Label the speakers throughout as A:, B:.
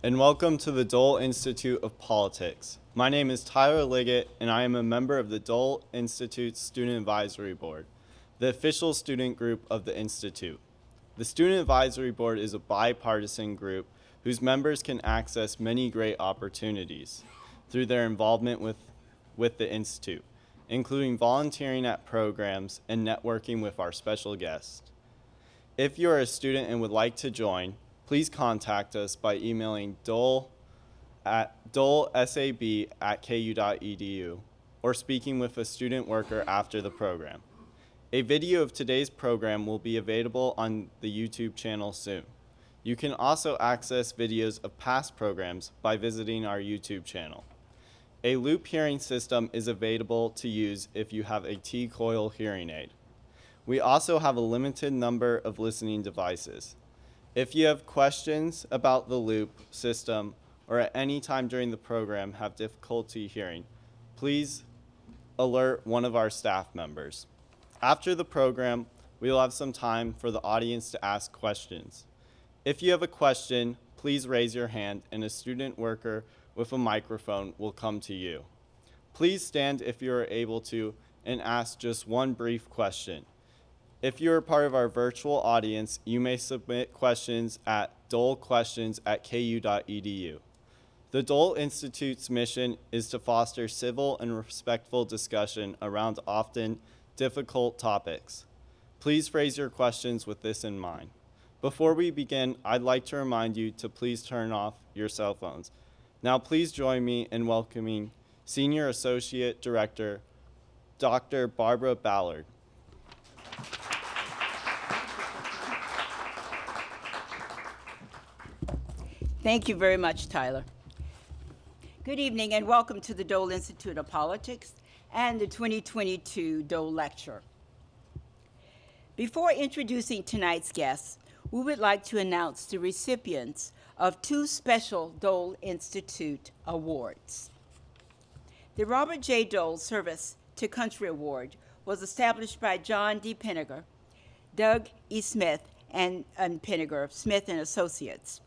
A: and welcome to the Dole Institute of Politics. My name is Tyler Liggett, and I am a member of the Dole Institute's Student Advisory Board, the official student group of the Institute. The Student Advisory Board is a bipartisan group whose members can access many great opportunities through their involvement with the Institute, including volunteering at programs and networking with our special guests. If you are a student and would like to join, please contact us by emailing dolesab@ku.edu or speaking with a student worker after the program. A video of today's program will be available on the YouTube channel soon. You can also access videos of past programs by visiting our YouTube channel. A loop hearing system is available to use if you have a T-coil hearing aid. We also have a limited number of listening devices. If you have questions about the loop system or at any time during the program have difficulty hearing, please alert one of our staff members. After the program, we will have some time for the audience to ask questions. If you have a question, please raise your hand and a student worker with a microphone will come to you. Please stand if you are able to and ask just one brief question. If you are part of our virtual audience, you may submit questions at dolequestions@ku.edu. The Dole Institute's mission is to foster civil and respectful discussion around often difficult topics. Please phrase your questions with this in mind. Before we begin, I'd like to remind you to please turn off your cell phones. Now please join me in welcoming Senior Associate Director, Dr. Barbara Ballard.
B: Thank you very much, Tyler. Good evening and welcome to the Dole Institute of Politics and the 2022 Dole Lecture. Before introducing tonight's guests, we would like to announce the recipients of two special Dole Institute Awards. The Robert J. Dole Service to Country Award was established by John D. Pinniger, Doug E. Smith, and Pinniger, Smith and Associates.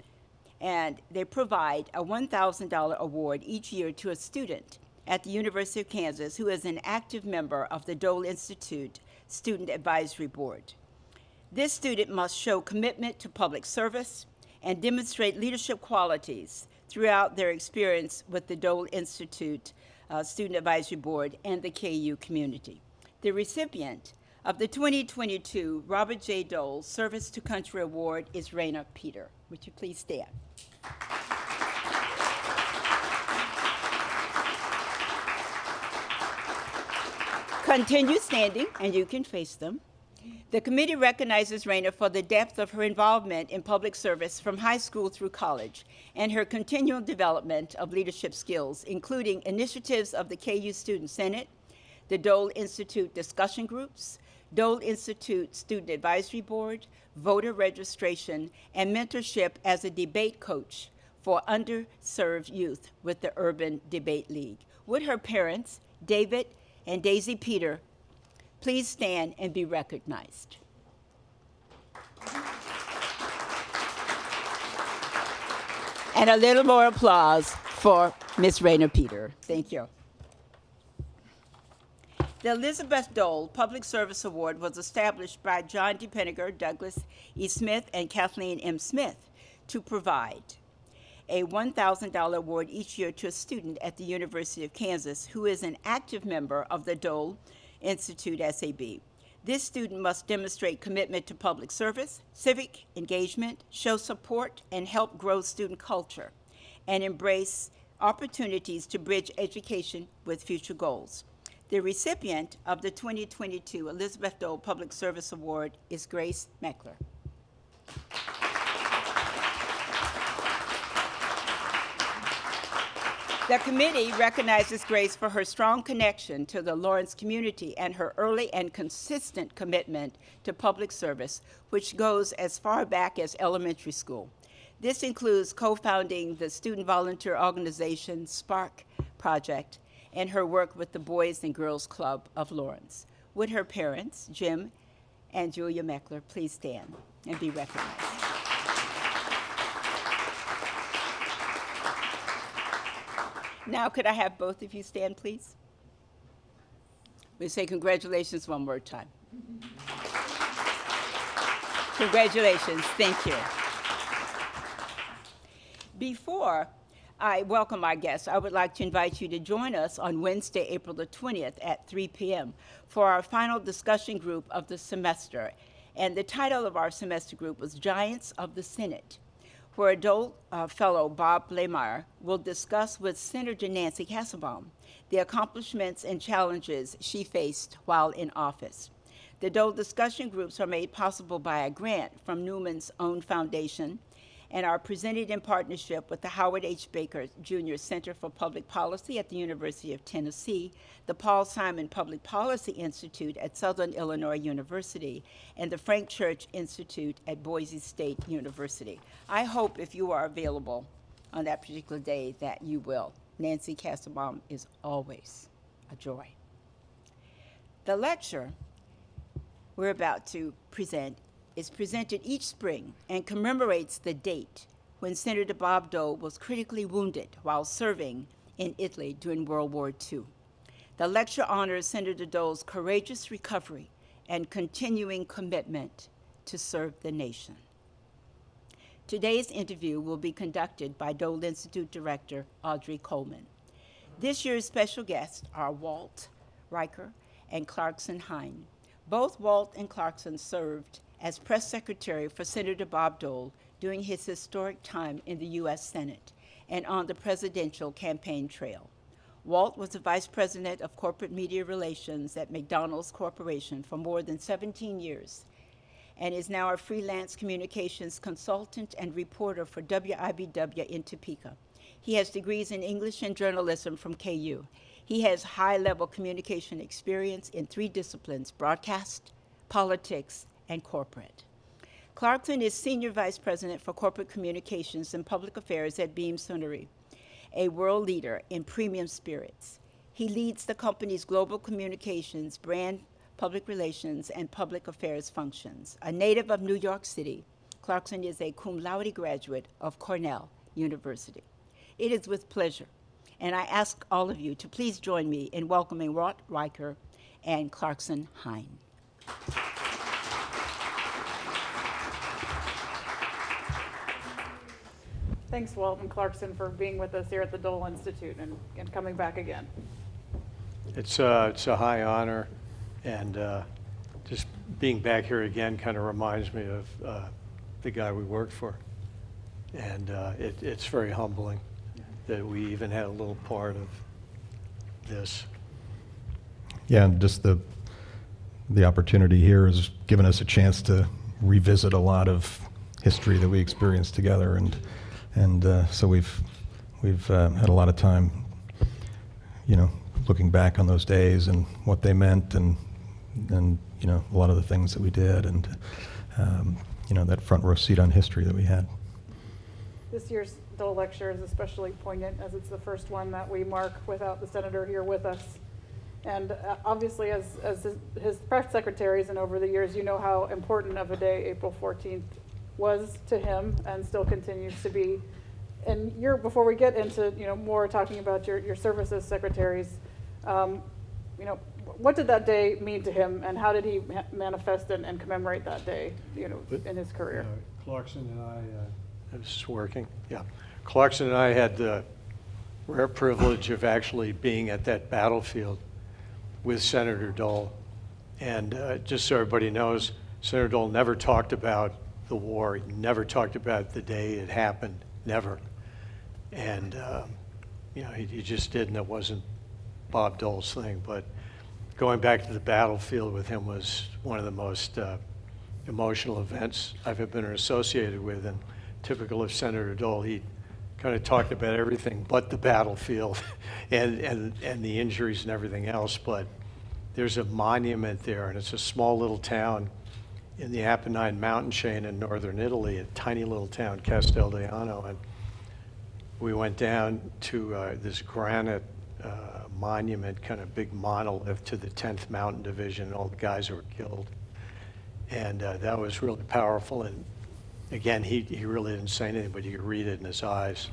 B: And they provide a $1,000 award each year to a student at the University of Kansas who is an active member of the Dole Institute Student Advisory Board. This student must show commitment to public service and demonstrate leadership qualities throughout their experience with the Dole Institute Student Advisory Board and the KU community. The recipient of the 2022 Robert J. Dole Service to Country Award is Raina Peter. Would you please stand? Continue standing, and you can face them. The committee recognizes Raina for the depth of her involvement in public service from high school through college and her continual development of leadership skills, including initiatives of the KU Student Senate, the Dole Institute discussion groups, Dole Institute Student Advisory Board, voter registration, and mentorship as a debate coach for underserved youth with the Urban Debate League. Would her parents, David and Daisy Peter, please stand and be recognized. And a little more applause for Ms. Raina Peter. Thank you. The Elizabeth Dole Public Service Award was established by John D. Pinniger, Douglas E. Smith, and Kathleen M. Smith to provide a $1,000 award each year to a student at the University of Kansas who is an active member of the Dole Institute SAB. This student must demonstrate commitment to public service, civic engagement, show support, and help grow student culture, and embrace opportunities to bridge education with future goals. The recipient of the 2022 Elizabeth Dole Public Service Award is Grace Meckler. The committee recognizes Grace for her strong connection to the Lawrence community and her early and consistent commitment to public service, which goes as far back as elementary school. This includes co-founding the student volunteer organization Spark Project and her work with the Boys and Girls Club of Lawrence. Would her parents, Jim and Julia Meckler, please stand and be recognized. Now, could I have both of you stand, please? We say congratulations one more time. Congratulations. Thank you. Before I welcome our guests, I would like to invite you to join us on Wednesday, April the 20th at 3 p.m. for our final discussion group of the semester. And the title of our semester group was Giants of the Senate, where Dole Fellow Bob Dole will discuss with Senator Nancy Kassebaum the accomplishments and challenges she faced while in office. The Dole discussion groups are made possible by a grant from Newman's Own Foundation and are presented in partnership with the Howard H. Baker Jr. Center for Public Policy at the University of Tennessee, the Paul Simon Public Policy Institute at Southern Illinois University, and the Frank Church Institute at Boise State University. I hope if you are available on that particular day that you will. Nancy Kassebaum is always a joy. The lecture we're about to present is presented each spring and commemorates the date when Senator Bob Dole was critically wounded while serving in Italy during World War II. The lecture honors Senator Dole's courageous recovery and continuing commitment to serve the nation. Today's interview will be conducted by Dole Institute Director Audrey Coleman. This year's special guests are Walt, Riker, and Clarkson Hine. Both Walt and Clarkson served as press secretary for Senator Bob Dole during his historic time in the U.S. Senate and on the presidential campaign trail. Walt was the vice president of corporate media relations at McDonald's Corporation for more than 17 years and is now a freelance communications consultant and reporter for WIBW in Topeka. He has degrees in English and journalism from KU. He has high-level communication experience in 3 disciplines: broadcast, politics, and corporate. Clarkson is Senior Vice President for Corporate Communications and Public Affairs at Beam Suntory, a world leader in premium spirits. He leads the company's global communications, brand, public relations, and public affairs functions. A native of New York City, Clarkson is a cum laude graduate of Cornell University. It is with pleasure, and I ask all of you to please join me in welcoming Walt, Riker, and Clarkson Hine.
C: Thanks, Walt and Clarkson, for being with us here at the Dole Institute and coming back again.
D: It's a high honor, and just being back here again kind of reminds me of the guy we worked for. And it's very humbling that we even had a little part of this.
E: Yeah, and just the opportunity here has given us a chance to revisit a lot of history that we experienced together, and so we've had a lot of time, looking back on those days and what they meant, and a lot of the things that we did, and that front row seat on history that we had.
C: This year's Dole Lecture is especially poignant as it's the first one that we mark without the senator here with us. And obviously, as his press secretaries and over the years, you know how important of a day April 14th was to him and still continues to be. And before we get into more talking about your services secretaries, what did that day mean to him, and how did he manifest and commemorate that day in his career?
D: Clarkson and I, this is working, yeah. Clarkson and I had the rare privilege of actually being at that battlefield with Senator Dole. And just so everybody knows, Senator Dole never talked about the war. He never talked about the day it happened, never. And he just did, and it wasn't Bob Dole's thing. But going back to the battlefield with him was one of the most emotional events I've ever been associated with. And typical of Senator Dole, he kind of talked about everything but the battlefield and the injuries and everything else. But there's a monument there, and it's a small little town in the Apennine mountain chain in northern Italy, a tiny little town, Casteldano. And we went down to this granite monument, kind of big monolith to the 10th Mountain Division, and all the guys who were killed. And that was really powerful. And again, he really didn't say anything, but you could read it in his eyes,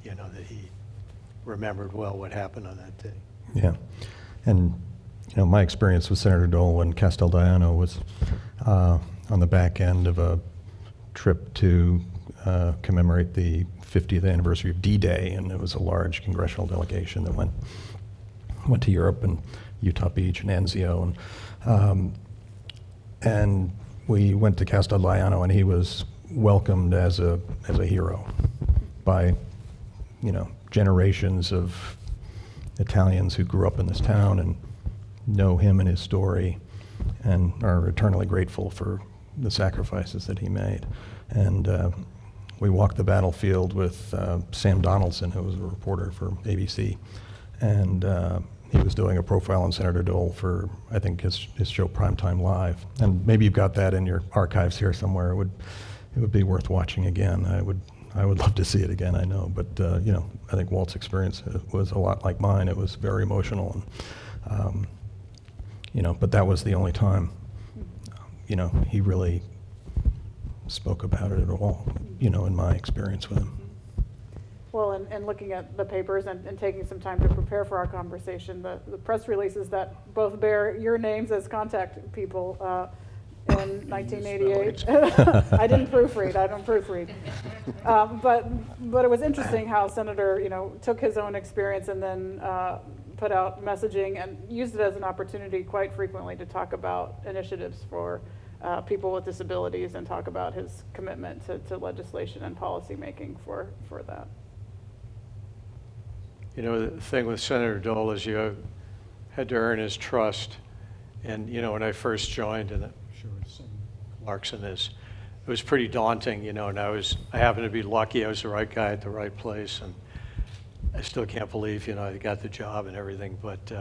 D: that remembered well what happened on that day.
E: Yeah. And, my experience with Senator Dole in Casteldiano was on the back end of a trip to commemorate the 50th anniversary of D-Day, and it was a large congressional delegation that went to Europe and Utah Beach and Anzio, and we went to Casteldiano, and he was welcomed as a hero by generations of Italians who grew up in this town and know him and his story and are eternally grateful for the sacrifices that he made. And we walked the battlefield with Sam Donaldson, who was a reporter for ABC, and he was doing a profile on Senator Dole for, I think, his show Primetime Live. And maybe you've got that in your archives here somewhere. It would be worth watching again. I would love to see it again, I know. But I think Walt's experience was a lot like mine. It was very emotional, and but that was the only time he really spoke about it at all, in my experience with him.
C: Well, and looking at the papers and taking some time to prepare for our conversation, the press releases that both bear your names as contact people in 1988. I didn't proofread. I don't proofread. But it was interesting how Senator, took his own experience and then put out messaging and used it as an opportunity quite frequently to talk about initiatives for people with disabilities and talk about his commitment to legislation and policy making for that.
D: The thing with Senator Dole is you had to earn his trust. And, when I first joined, and I'm sure Clarkson is, it was pretty daunting, and I happened to be lucky. I was the right guy at the right place. And I still can't believe, I got the job and everything. But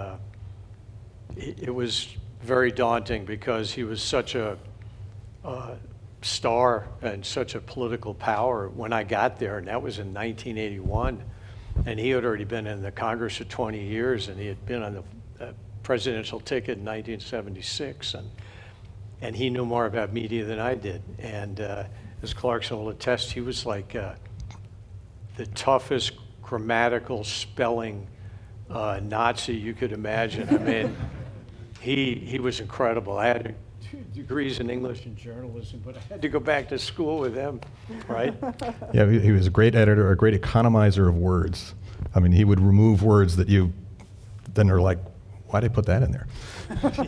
D: it was very daunting because he was such a star and such a political power when I got there, and that was in 1981. And he had already been in the Congress for 20 years, and he had been on the presidential ticket in 1976, and he knew more about media than I did. And as Clarkson will attest, he was like the toughest grammatical spelling Nazi you could imagine. I mean, he was incredible. I had 2 degrees in English and journalism, but I had to go back to school with him, right?
E: Yeah, he was a great editor, a great economizer of words. I mean, he would remove words that then are like, why did I put that in there?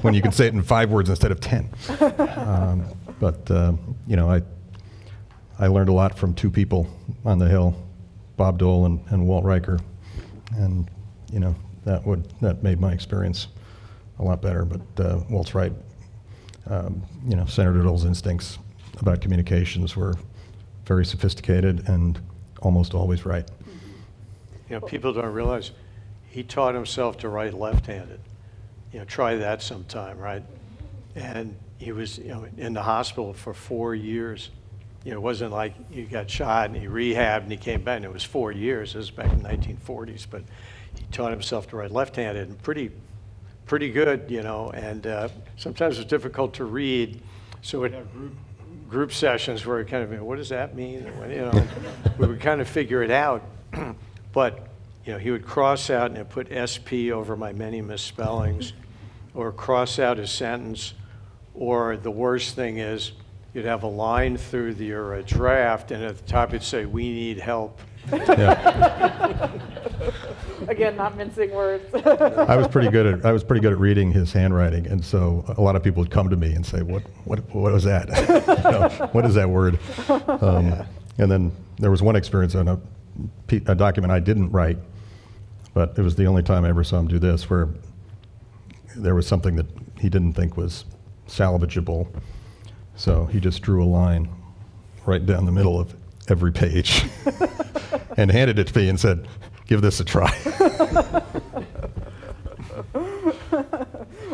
E: When you can say it in 5 words instead of 10. I learned a lot from 2 people on the Hill, Bob Dole and Walt Riker, and that made my experience a lot better. But Walt's right. Senator Dole's instincts about communications were very sophisticated and almost always right.
D: People don't realize he taught himself to write left-handed. Try that sometime, right? And he was, in the hospital for 4 years. It wasn't like he got shot and he rehabbed and he came back, and it was 4 years. This was back in the 1940s, but he taught himself to write left-handed and pretty good, and sometimes it was difficult to read. So we'd have group sessions where we kind of, what does that mean? We would kind of figure it out. But, he would cross out and put SP over my many misspellings, or cross out a sentence, or the worst thing is you'd have a line through your draft, and at the top it'd say, "We need help."
E: Yeah.
C: Again, not mincing words.
E: I was pretty good at reading his handwriting, and so a lot of people would come to me and say, "What was that? What is that word?" And then there was one experience on a document I didn't write, but it was the only time I ever saw him do this, where there was something that he didn't think was salvageable, so he just drew a line right down the middle of every page and handed it to me and said, "Give this a try."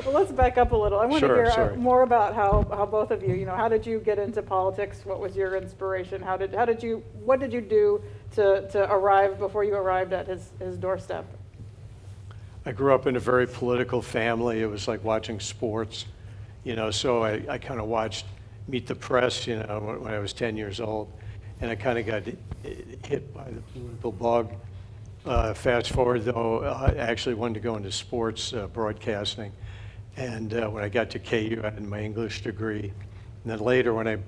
C: Well, let's back up a little. I want to hear
D: Sorry.
C: more about how both of you, how did you get into politics? What was your inspiration? what did you do to arrive before you arrived at his doorstep?
D: I grew up in a very political family. It was like watching sports, so I kind of watched Meet the Press, when I was 10 years old, and I kind of got hit by the political bug. Fast forward, though, I actually wanted to go into sports broadcasting. And when I got to KU, I had my English degree. And then later, when I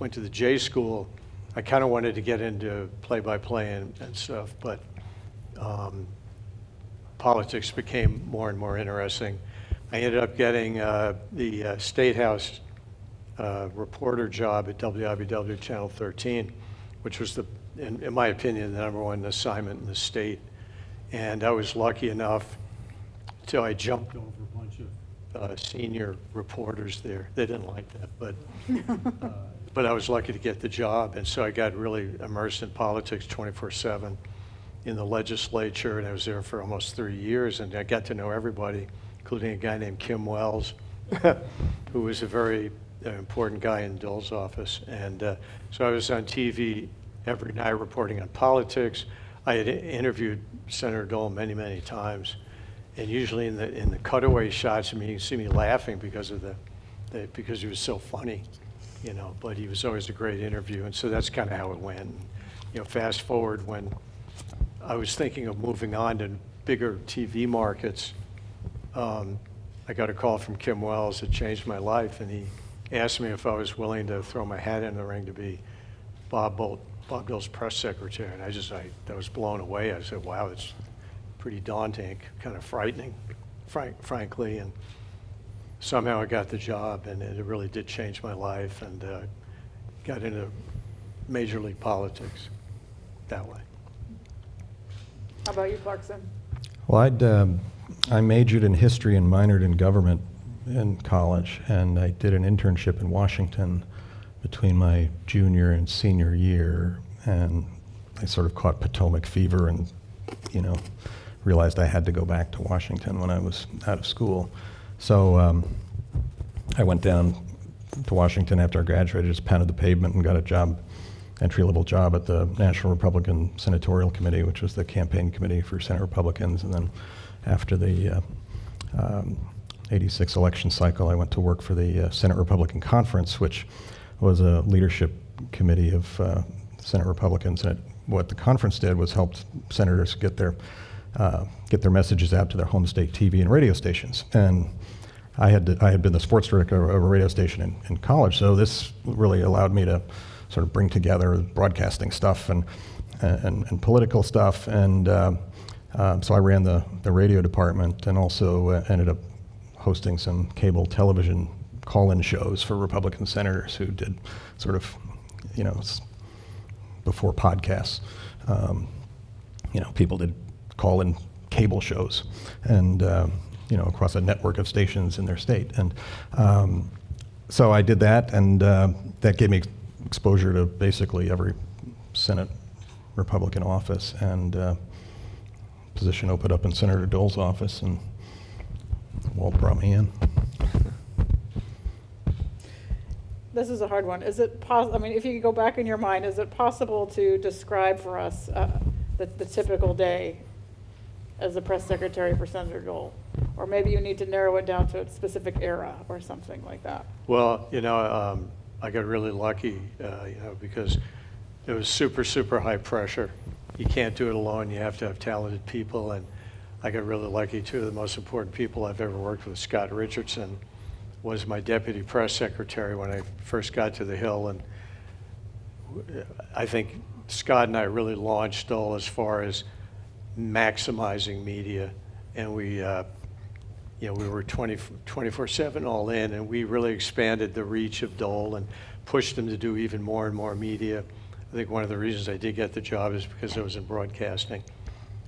D: went to the J School, I kind of wanted to get into play-by-play and stuff. But politics became more and more interesting. I ended up getting the State House reporter job at WIBW Channel 13, which was, in my opinion, the #1 assignment in the state. And I was lucky enough till I jumped over a bunch of senior reporters there. They didn't like that, but I was lucky to get the job. And so I got really immersed in politics 24/7 in the legislature, and I was there for almost 3 years, and I got to know everybody, including a guy named Kim Wells, who was a very important guy in Dole's office. And so I was on TV every night reporting on politics. I had interviewed Senator Dole many, many times, and usually in the cutaway shots, I mean, you can see me laughing because of because he was so funny, you know. But he was always a great interview, and so that's kind of how it went. You know, fast forward when I was thinking of moving on to bigger TV markets, I got a call from Kim Wells that changed my life, and he asked me if I was willing to throw my hat in the ring to be Bob Dole's press secretary. And I was blown away. I said, wow, it's pretty daunting, kind of frightening, frankly. And somehow I got the job, and it really did change my life, and got into major league politics that way.
C: How about you, Clarkson?
E: Well, I majored in history and minored in government in college, and I did an internship in Washington between my junior and senior year, and I sort of caught Potomac fever and, you know, realized I had to go back to Washington when I was out of school. So I went down to Washington after I graduated, just pounded the pavement and got a job, entry-level job at the National Republican Senatorial Committee, which was the campaign committee for Senate Republicans. And then after the 86 election cycle, I went to work for the Senate Republican Conference, which was a leadership committee of Senate Republicans. And what the conference did was helped senators get their messages out to their home state TV and radio stations. And I had been the sports director of a radio station in college, so this really allowed me to sort of bring together broadcasting stuff and political stuff. And so I ran the radio department, and also ended up hosting some cable television call-in shows for Republican senators who did sort of, you know, before podcasts, you know, people did call-in cable shows, and you know, across a network of stations in their state. And so I did that, and that gave me exposure to basically every Senate Republican office, and position opened up in Senator Dole's office, and Walt brought me in.
C: This is a hard one. Is it possible, I mean, if you could go back in your mind, is it possible to describe for us the typical day as a press secretary for Senator Dole? Or maybe you need to narrow it down to a specific era or something like that.
D: Well, you know, I got really lucky, you know, because it was super, super high pressure. You can't do it alone. You have to have talented people. And I got really lucky. Two of the most important people I've ever worked with, Scott Richardson, was my deputy press secretary when I first got to the Hill. And I think Scott and I really launched Dole as far as maximizing media. And we, you know, we were 24/7 all in, and we really expanded the reach of Dole and pushed them to do even more and more media. I think one of the reasons I did get the job is because I was in broadcasting.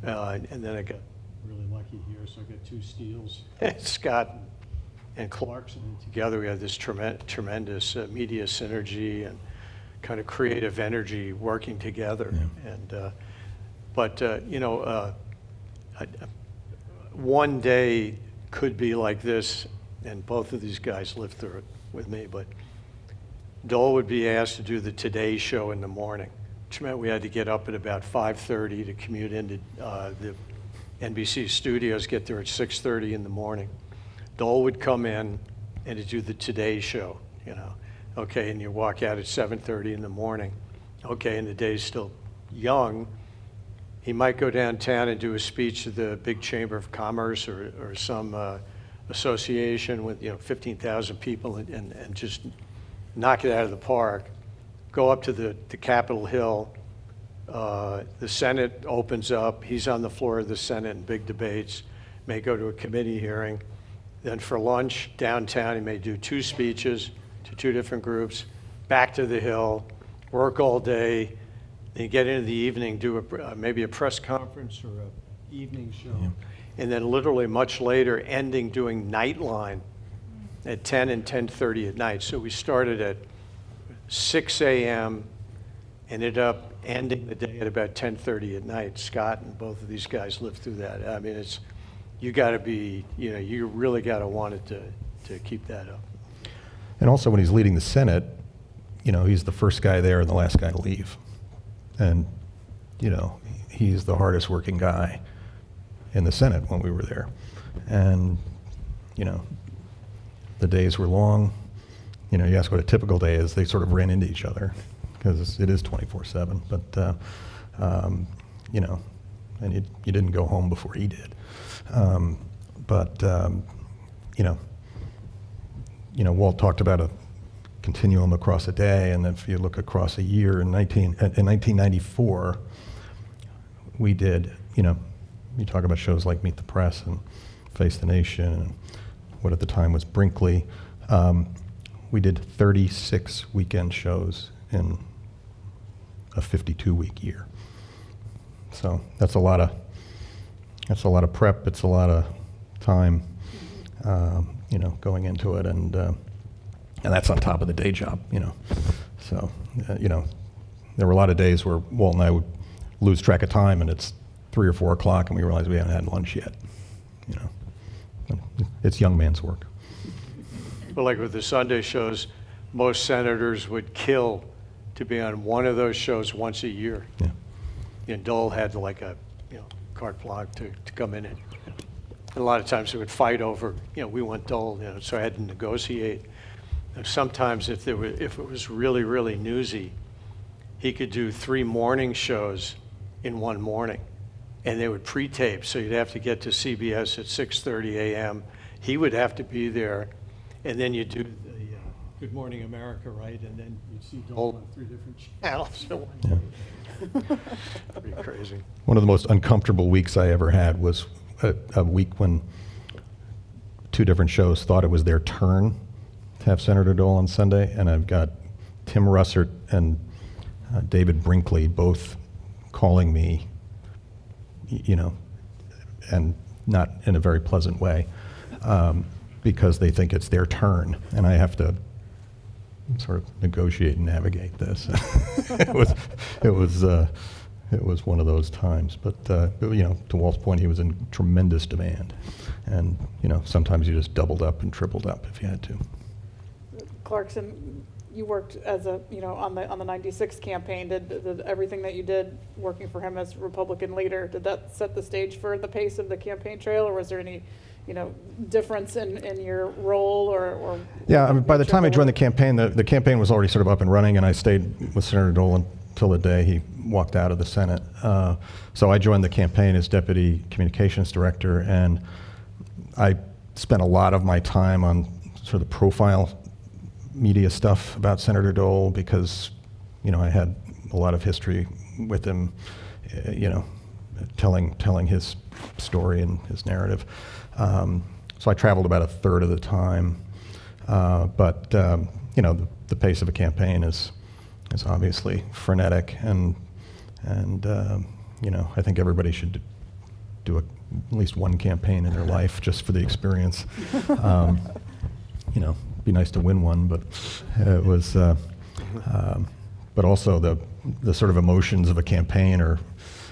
D: And then I got really lucky here, so I got two steals. Scott and Clarkson together, we had this tremendous media synergy and kind of creative energy working together. Yeah. And but you know, one day could be like this, and both of these guys lived through it with me, but Dole would be asked to do the Today Show in the morning, which meant we had to get up at about 5:30 to commute into the NBC studios, get there at 6:30 in the morning. Dole would come in and to do the Today Show, you know. Okay, and you walk out at 7:30 in the morning. Okay, and the day's still young, he might go downtown and do a speech to the big Chamber of Commerce or some association with 15,000 people and just knock it out of the park. Go up to the Capitol Hill. The Senate opens up. He's on the floor of the Senate in big debates. May go to a committee hearing. Then for lunch downtown, he may do 2 speeches to 2 different groups. Back to the Hill, work all day. Then you get into the evening, do maybe a press conference or an evening show. Yeah. And then literally much later, ending doing Nightline at 10 and 10:30 at night. So we started at 6 a.m., ended up ending the day at about 10:30 at night. Scott and both of these guys lived through that. I mean, you got to be, you really got to want it to keep that up.
E: And also when he's leading the Senate, he's the first guy there and the last guy to leave. And, he's the hardest working guy in the Senate when we were there. And, the days were long. You ask what a typical day is, they sort of ran into each other because it is 24/7. But, and you didn't go home before he did. Walt talked about a continuum across a day, and if you look across a year, in 1994, we did, you talk about shows like Meet the Press and Face the Nation, and what at the time was Brinkley. We did 36 weekend shows in a 52-week year. So that's a lot of prep. It's a lot of time, going into it, and that's on top of the day job, So, there were a lot of days where Walt and I would lose track of time, and it's 3 or 4 o'clock, and we realize we haven't had lunch yet. It's young man's work.
D: Well, like with the Sunday shows, most senators would kill to be on one of those shows once a year.
E: Yeah.
D: And Dole had like a carte blanche to come in. And a lot of times they would fight over, we want Dole, so I had to negotiate. And sometimes if it was really, really newsy, he could do 3 morning shows in one morning. And they would pre-tape, so you'd have to get to CBS at 6:30 a.m. He would have to be there, and then you do the Good Morning America, right? And then you'd see Dole on 3 different channels at one day. Pretty crazy.
E: One of the most uncomfortable weeks I ever had was a week when 2 different shows thought it was their turn to have Senator Dole on Sunday, and I've got Tim Russert and David Brinkley both calling me, and not in a very pleasant way, because they think it's their turn, and I have to sort of negotiate and navigate this. It was one of those times, but to Walt's point, he was in tremendous demand, and sometimes you just doubled up and tripled up if you had to.
C: Clarkson, you worked as on the 96 campaign. Did everything that you did working for him as Republican leader, did that set the stage for the pace of the campaign trail, or was there any difference in your role or
E: Yeah, I mean, by the time I joined the campaign, the campaign was already sort of up and running, and I stayed with Senator Dole until the day he walked out of the Senate. So I joined the campaign as Deputy Communications Director, and I spent a lot of my time on sort of the profile media stuff about Senator Dole because, I had a lot of history with him, telling his story and his narrative. So I traveled about a third of the time. But the pace of a campaign is obviously frenetic, and I think everybody should do at least one campaign in their life just for the experience. Be nice to win one, but it was. But also the sort of emotions of a campaign are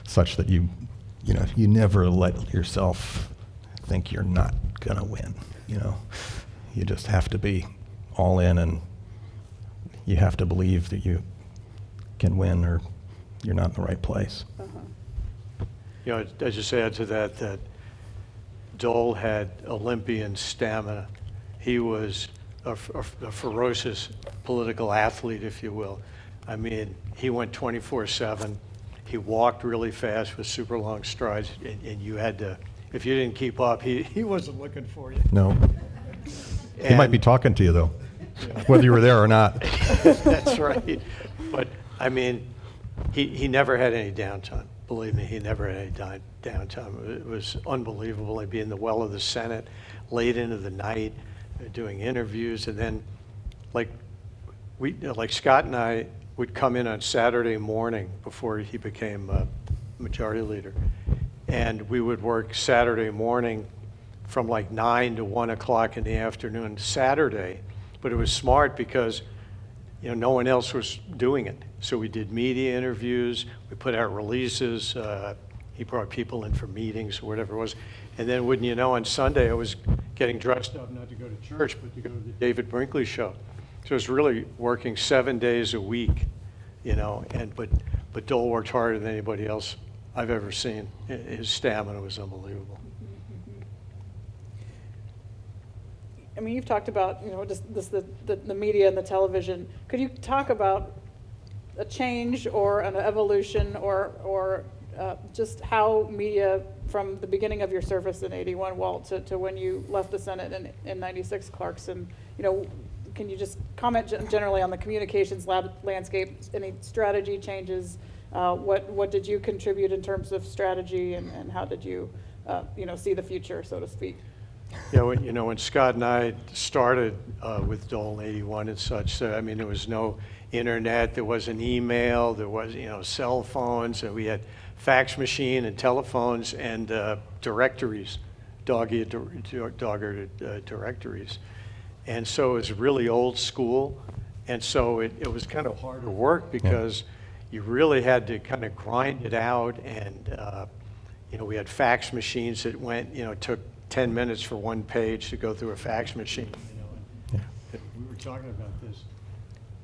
E: such that you never let yourself think you're not gonna win. You just have to be all in, and you have to believe that you can win, or you're not in the right place.
D: I just add to that Dole had Olympian stamina. He was a ferocious political athlete, if you will. I mean, he went 24/7. he walked really fast with super long strides, and you had to, if you didn't keep up, he wasn't looking for you.
E: No. He might be talking to you, though, whether you were there or not.
D: That's right. But, I mean, he never had any downtime. Believe me, he never had any downtime. It was unbelievable. He'd be in the well of the Senate late into the night doing interviews. And then, like Scott and I would come in on Saturday morning before he became majority leader. And we would work Saturday morning from like 9 to 1 o'clock in the afternoon Saturday. But it was smart because, you know, no one else was doing it. So we did media interviews, we put out releases, he brought people in for meetings or whatever it was. And then wouldn't you know, on Sunday I was getting dressed up not to go to church, but to go to the David Brinkley show. So I was really working 7 days a week, you know, but Dole worked harder than anybody else I've ever seen. His stamina was unbelievable.
C: I mean, you've talked about, you know, just the media and the television. Could you talk about a change or an evolution or just how media, from the beginning of your service in 81, Walt, to when you left the Senate in 96, Clarkson, you know, can you just comment generally on the communications landscape, any strategy changes? What did you contribute in terms of strategy, and how did you, you know, see the future, so to speak?
D: Yeah, when Scott and I started with Dole in 81 and such, I mean, there was no internet, there wasn't email, there was, you know, cell phones, and we had fax machine and telephones and directories, dog-eared directories. And so it was really old school, and so it was kind of harder work because you really had to kind of grind it out, and you know, we had fax machines that went, you know, took 10 minutes for one page to go through a fax machine. You know, and we were talking about this.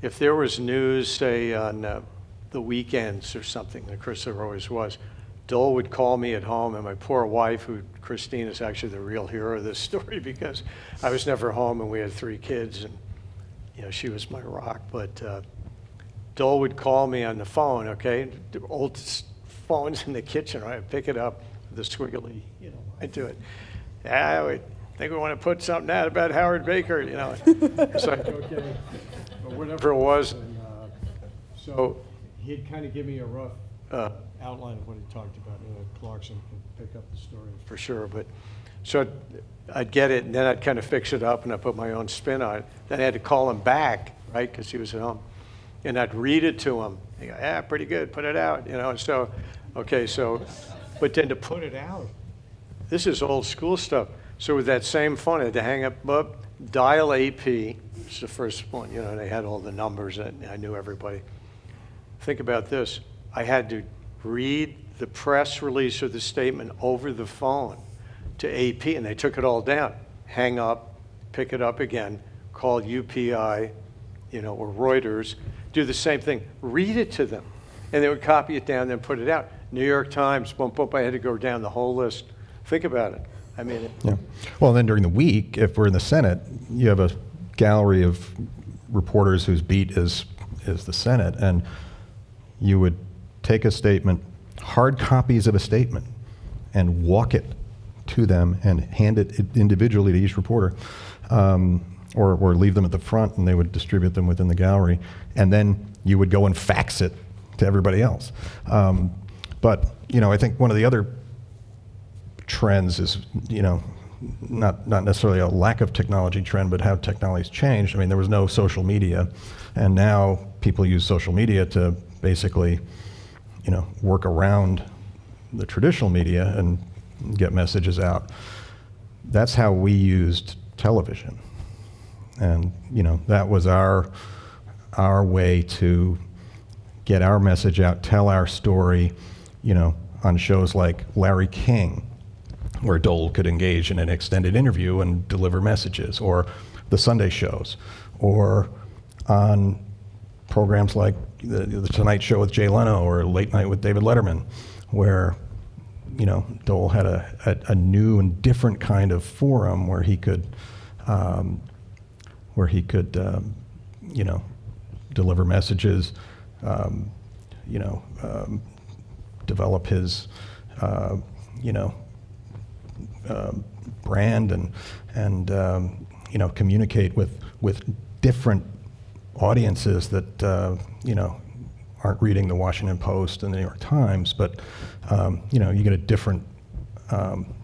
D: If there was news, say on the weekends or something, of course there always was, Dole would call me at home, and my poor wife, who Christine is actually the real hero of this story because I was never home and we had 3 kids, and you know, she was my rock. But Dole would call me on the phone, okay, the old phones in the kitchen, right? I'd pick it up with the squiggly, you know, I do it. I think we want to put something out about Howard Baker, you know. It's like, okay, or whatever it was. And, so he'd kind of give me a rough outline of what he talked about. You know, Clarkson could pick up the story for sure. But so I'd get it, and then I'd kind of fix it up, and I'd put my own spin on it. Then I had to call him back, right, because he was at home. And I'd read it to him. He'd go, yeah, pretty good, put it out, you know. And so, okay, so, but then to put it out, this is old school stuff. So with that same phone, I had to hang up, dial AP, which is the first one, you know, they had all the numbers, and I knew everybody. Think about this. I had to read the press release or the statement over the phone to AP, and they took it all down. Hang up, pick it up again, call UPI, you know, or Reuters, do the same thing, read it to them, and they would copy it down and put it out. New York Times, bump, I had to go down the whole list. Think about it. I mean,
E: Yeah. Well, then during the week, if we're in the Senate, you have a gallery of reporters whose beat is the Senate, and you would take a statement, hard copies of a statement, and walk it to them and hand it individually to each reporter, or leave them at the front, and they would distribute them within the gallery, and then you would go and fax it to everybody else. But you know, I think one of the other trends is, you know, not necessarily a lack of technology trend, but how technology's changed. I mean, there was no social media, and now people use social media to basically, you know, work around the traditional media and get messages out. That's how we used television, and you know, that was our way to get our message out, tell our story, you know, on shows like Larry King, where Dole could engage in an extended interview and deliver messages, or the Sunday shows, or on programs like the Tonight Show with Jay Leno or Late Night with David Letterman, where, you know, Dole had a new and different kind of forum where he could you know, deliver messages, you know, develop his, you know, brand and you know, communicate with different audiences that you know, aren't reading the Washington Post and the New York Times, but you know, you get a different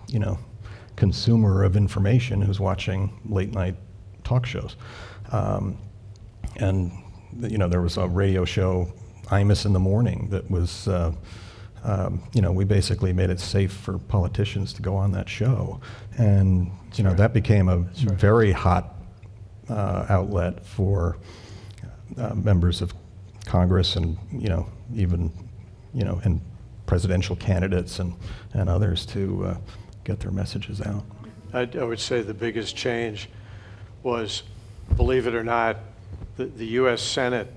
E: you know, consumer of information who's watching late night talk shows. And you know, there was a radio show, Imus in the Morning, that was you know, we basically made it safe for politicians to go on that show, and you know, that became a very hot outlet for members of Congress and, you know, even, you know, and presidential candidates and others to get their messages out.
D: I would say the biggest change was, believe it or not, the U.S. Senate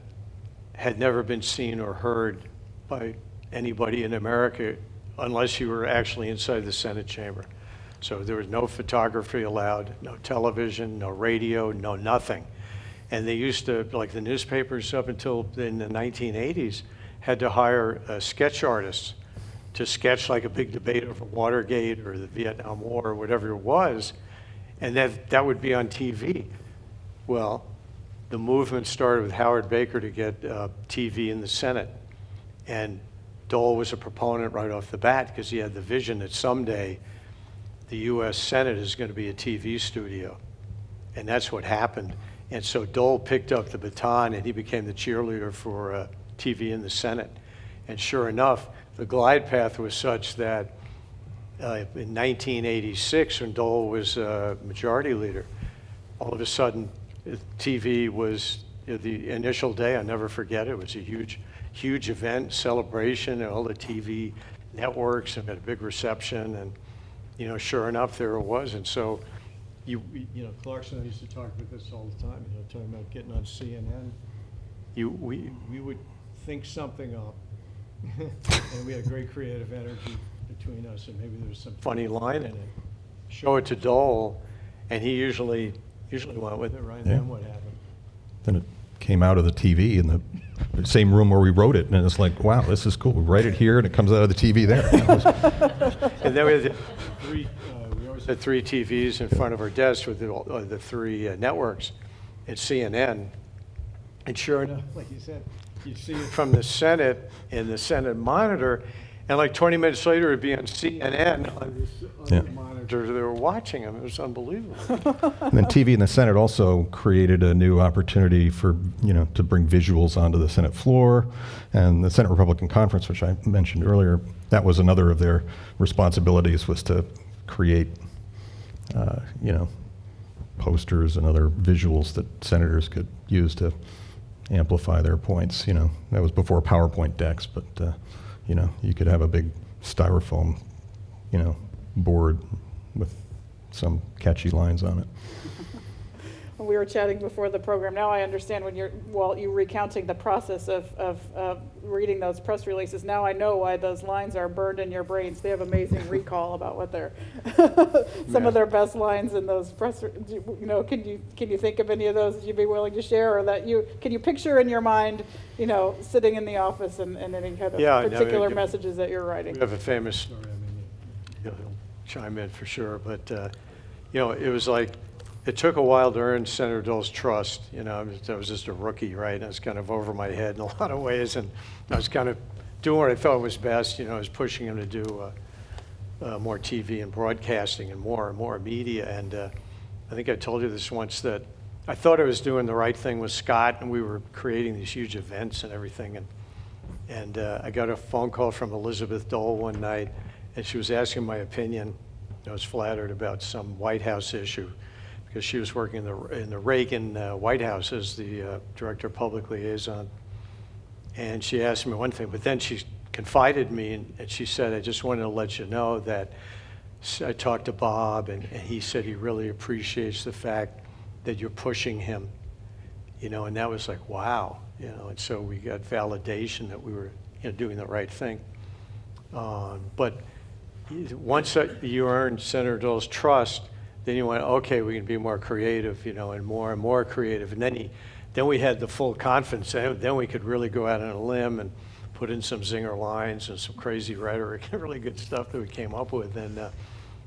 D: had never been seen or heard by anybody in America unless you were actually inside the Senate chamber. So there was no photography allowed, no television, no radio, no nothing. And they used to, like the newspapers up until in the 1980s, had to hire sketch artists to sketch like a big debate over Watergate or the Vietnam War or whatever it was, and that would be on TV. Well, the movement started with Howard Baker to get TV in the Senate, and Dole was a proponent right off the bat because he had the vision that someday the U.S. Senate is going to be a TV studio, and that's what happened. And so Dole picked up the baton and he became the cheerleader for TV in the Senate. And sure enough, the glide path was such that in 1986, when Dole was majority leader, all of a sudden TV was, the initial day, I'll never forget it, it was a huge event, celebration, and all the TV networks, and had a big reception, and you know, sure enough, there it was. And so
F: you know, Clarkson and I used to talk about this all the time, you know, talking about getting on CNN. We would think something up, and we had great creative energy between us, and maybe there was some
D: funny line in it. Show it to Dole, and he usually went with it.
F: Right,
E: Yeah.
F: then what happened?
E: Then it came out of the TV in the same room where we wrote it, and it's like, wow, this is cool. We write it here, and it comes out of the TV there.
D: And then we had we always had 3 TVs in front of our desk with the 3 networks at CNN. And sure enough,
F: Like you said, you see it
D: from the Senate and the Senate monitor, and like 20 minutes later, it'd be on CNN on
E: Yeah.
D: the monitor. They were watching them. It was unbelievable.
E: And then TV in the Senate also created a new opportunity for, you know, to bring visuals onto the Senate floor. And the Senate Republican Conference, which I mentioned earlier, that was another of their responsibilities, was to create, you know, posters and other visuals that senators could use to amplify their points. You know, that was before PowerPoint decks, but, you know, you could have a big styrofoam, you know, board with some catchy lines on it.
C: We were chatting before the program. Now I understand when Walt, you recounting the process of reading those press releases. Now I know why those lines are burned in your brains. They have amazing recall about what they're, some of their best lines in those press, you know, can you think of any of those that you'd be willing to share, or that can you picture in your mind, you know, sitting in the office and any kind of particular messages that you're writing?
D: We have a famous story. I mean, he'll chime in for sure, but you know, it was like, it took a while to earn Senator Dole's trust. You know, I was just a rookie, right? I was kind of over my head in a lot of ways, and I was kind of doing what I thought was best. You know, I was pushing him to do more TV and broadcasting and more media. And I think I told you this once, that I thought I was doing the right thing with Scott, and we were creating these huge events and everything. And I got a phone call from Elizabeth Dole one night, and she was asking my opinion. I was flattered about some White House issue, because she was working in the Reagan White House as the Director of Public Liaison. And she asked me one thing, but then she confided me, and she said, I just wanted to let you know that I talked to Bob, and he said he really appreciates the fact that you're pushing him, you know, and that was like, wow, you know, and so we got validation that we were, you know, doing the right thing. But once you earned Senator Dole's trust, then you went, okay, we can be more creative, you know, and more creative. And then we had the full confidence. Then we could really go out on a limb and put in some zinger lines and some crazy rhetoric and really good stuff that we came up with. And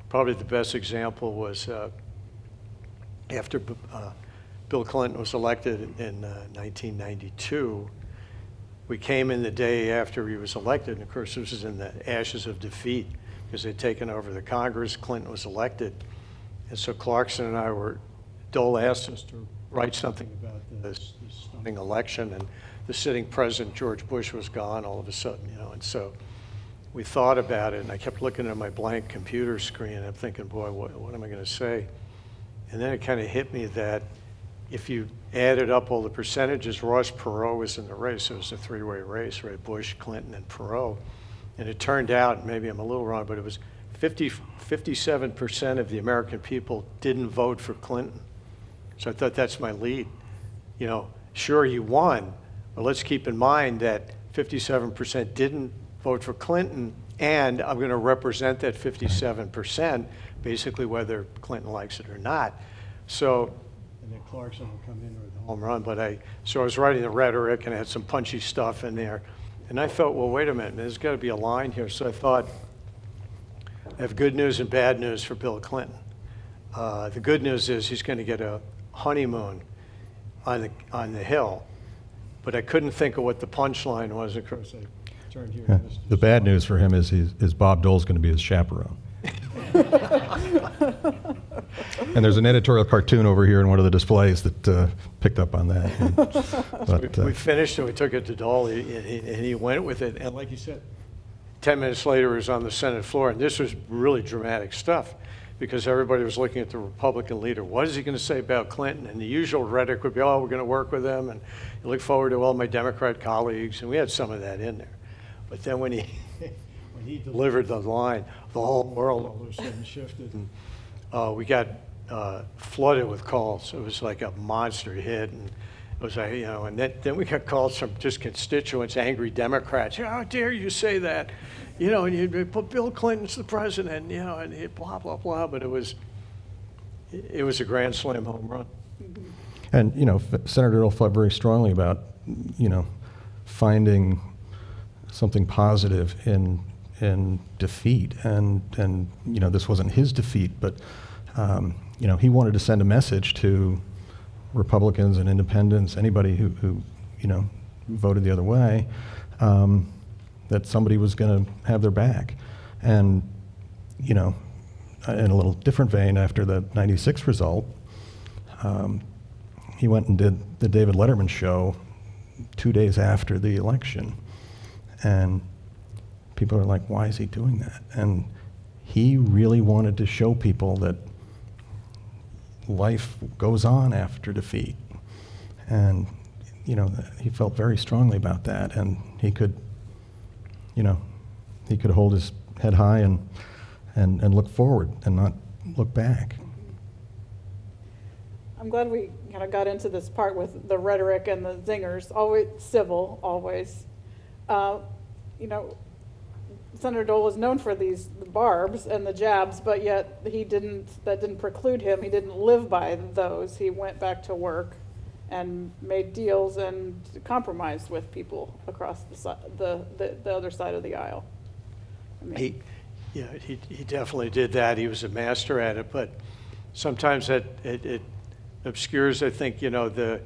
D: probably the best example was after Bill Clinton was elected in 1992, we came in the day after he was elected, and of course this was in the ashes of defeat because they'd taken over the Congress. Clinton was elected, and so Clarkson and I Dole asked us to write something about this stunning election, and the sitting president, George Bush, was gone all of a sudden, and so we thought about it, and I kept looking at my blank computer screen, and I'm thinking, boy, what am I going to say? And then it kind of hit me that if you added up all the percentages, Ross Perot was in the race. It was a three-way race, right? Bush, Clinton, and Perot. And it turned out, maybe I'm a little wrong, but it was 57% of the American people didn't vote for Clinton. So I thought that's my lead. Sure, he won, but let's keep in mind that 57% didn't vote for Clinton, and I'm going to represent that 57%, basically whether Clinton likes it or not. So,
F: And then Clarkson will come in with the
D: home run, but I was writing the rhetoric and I had some punchy stuff in there. And I thought, well, wait a minute, there's got to be a line here. So I thought, I have good news and bad news for Bill Clinton. The good news is he's going to get a honeymoon on the Hill, but I couldn't think of what the punchline was. Of course, I turned here.
E: Yeah. The bad news for him is Bob Dole's going to be his chaperone. And there's an editorial cartoon over here in one of the displays that picked up on that.
D: We finished and we took it to Dole, and he went with it. And
F: like you said,
D: 10 minutes later, it was on the Senate floor, and this was really dramatic stuff because everybody was looking at the Republican leader. What is he going to say about Clinton? And the usual rhetoric would be, oh, we're going to work with him, and I look forward to all my Democrat colleagues, and we had some of that in there. But then when he delivered the line, the whole world
F: all of a sudden shifted.
D: we got flooded with calls. It was like a monster hit, and it was like, and then we got calls from just constituents, angry Democrats. How dare you say that? And you put Bill Clinton's the president, and blah blah blah. But it was a grand slam home run.
E: And Senator Dole felt very strongly about finding something positive in defeat, and this wasn't his defeat, but he wanted to send a message to Republicans and independents, anybody who voted the other way, that somebody was going to have their back. And in a little different vein, after the '96 result, he went and did the David Letterman show 2 days after the election, and people are like, why is he doing that? And he really wanted to show people that life goes on after defeat. And, he felt very strongly about that, and he could hold his head high and look forward and not look back.
C: I'm glad we kind of got into this part with the rhetoric and the zingers, always civil, always. Senator Dole was known for the barbs and the jabs, but yet that didn't preclude him. He didn't live by those. He went back to work and made deals and compromised with people across the other side of the aisle.
D: He definitely did that. He was a master at it, but sometimes it obscures, I think, the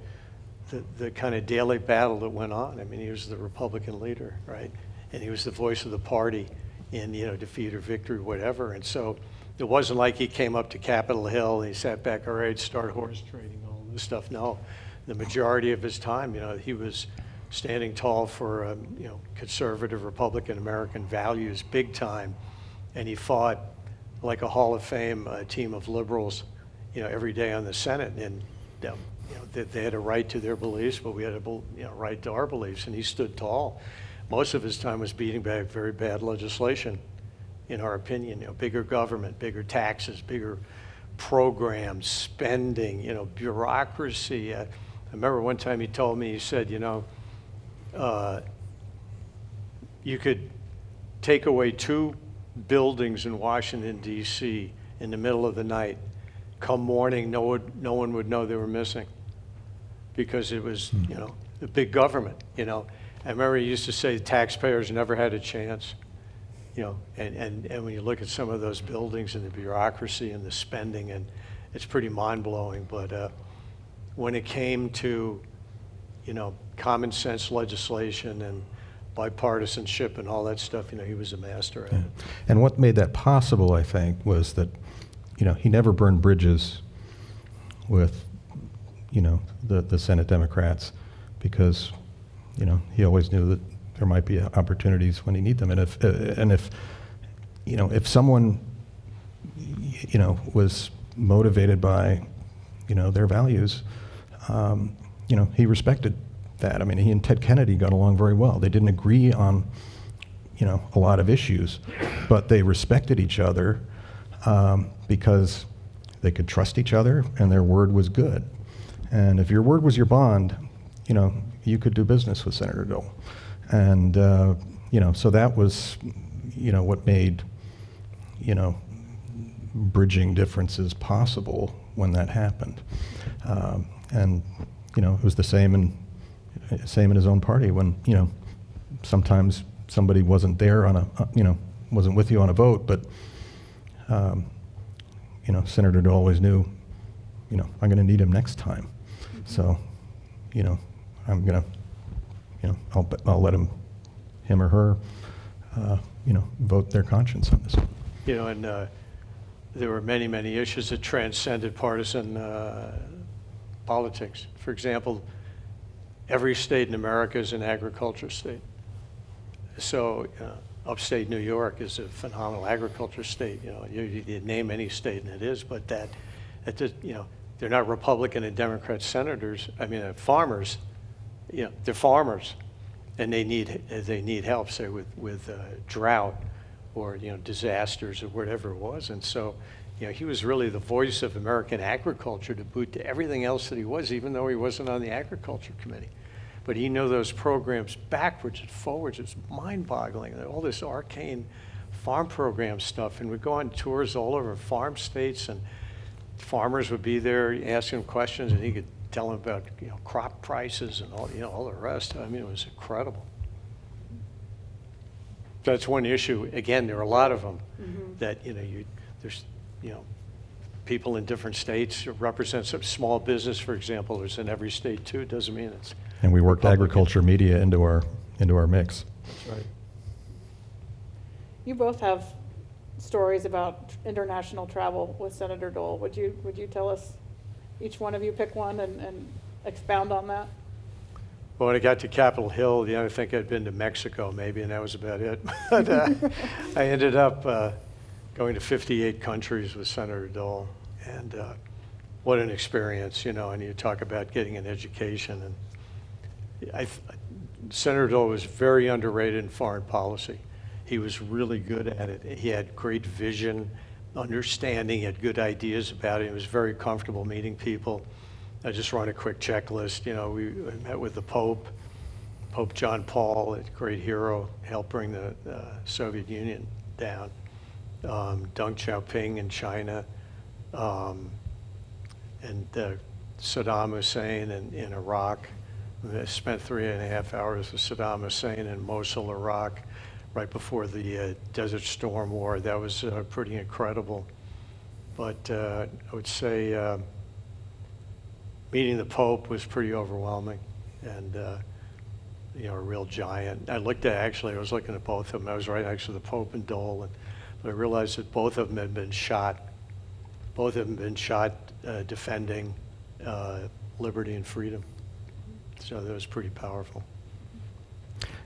D: kind of daily battle that went on. I mean, he was the Republican leader, right? And he was the voice of the party in, defeat or victory, whatever. And so it wasn't like he came up to Capitol Hill and he sat back, all right, start horse trading, all this stuff. No, the majority of his time, he was standing tall for, conservative Republican American values, big time. And he fought like a Hall of Fame team of liberals, every day on the Senate. And, they had a right to their beliefs, but we had a right to our beliefs. And he stood tall. Most of his time was beating back very bad legislation, in our opinion. Bigger government, bigger taxes, bigger programs, spending, bureaucracy. I remember one time he told me, he said, you could take away 2 buildings in Washington, D.C. in the middle of the night. Come morning, no one would know they were missing because it was, the big government, I remember he used to say taxpayers never had a chance, you know, and when you look at some of those buildings and the bureaucracy and the spending, and it's pretty mind-blowing, but when it came to, you know, common sense legislation and bipartisanship and all that stuff, you know, he was a master at it.
E: And what made that possible, I think, was that, you know, he never burned bridges with, you know, the Senate Democrats, because, you know, he always knew that there might be opportunities when he need them. And if you know, if someone, you know, was motivated by, you know, their values, you know, he respected that. I mean, he and Ted Kennedy got along very well. They didn't agree on, you know, a lot of issues, but they respected each other because they could trust each other and their word was good. And if your word was your bond, you know, you could do business with Senator Dole. And, you know, so that was, you know, what made, you know, bridging differences possible when that happened. And, you know, it was the same in his own party when, you know, sometimes somebody wasn't there on you know, wasn't with you on a vote, but, you know, Senator Dole always knew, you know, I'm going to need him next time. So, you know, I'm going to, you know, I'll let him or her, you know, vote their conscience on this one.
D: You know, and there were many, many issues that transcended partisan politics. For example, every state in America is an agriculture state. So upstate New York is a phenomenal agriculture state. You know, you name any state and it is, but that you know, they're not Republican and Democrat senators. I mean, farmers. You know, they're farmers, and they need help, say with drought or, you know, disasters or whatever it was. And so, you know, he was really the voice of American agriculture to boot to everything else that he was, even though he wasn't on the agriculture committee. But he knew those programs backwards and forwards. It's mind-boggling, all this arcane farm program stuff. And we'd go on tours all over farm states, and farmers would be there asking him questions, and he could tell them about, you know, crop prices and all, you know, all the rest. I mean, it was incredible. That's one issue. Again, there are a lot of them that, you know, there's, you know, people in different states represent some small business, for example. There's in every state too. It doesn't mean it's.
E: And we worked agriculture media into our mix.
F: That's right.
C: You both have stories about international travel with Senator Dole. Would you tell us, each one of you pick one and expound on that?
D: Well, when I got to Capitol Hill, I think I'd been to Mexico maybe, and that was about it. But I ended up going to 58 countries with Senator Dole, and what an experience, you know. And you talk about getting an education, and Senator Dole was very underrated in foreign policy. He was really good at it. He had great vision, understanding, he had good ideas about it. He was very comfortable meeting people. I just run a quick checklist. You know, we met with the Pope John Paul, a great hero, helped bring the Soviet Union down. Deng Xiaoping in China, and Saddam Hussein in Iraq. I spent 3.5 hours with Saddam Hussein in Mosul, Iraq, right before the Desert Storm War. That was pretty incredible. But I would say meeting the Pope was pretty overwhelming, and you know, a real giant. I was looking at both of them. I was right next to the Pope and Dole, but I realized that both of them had been shot. Both of them had been shot defending liberty and freedom. So that was pretty powerful.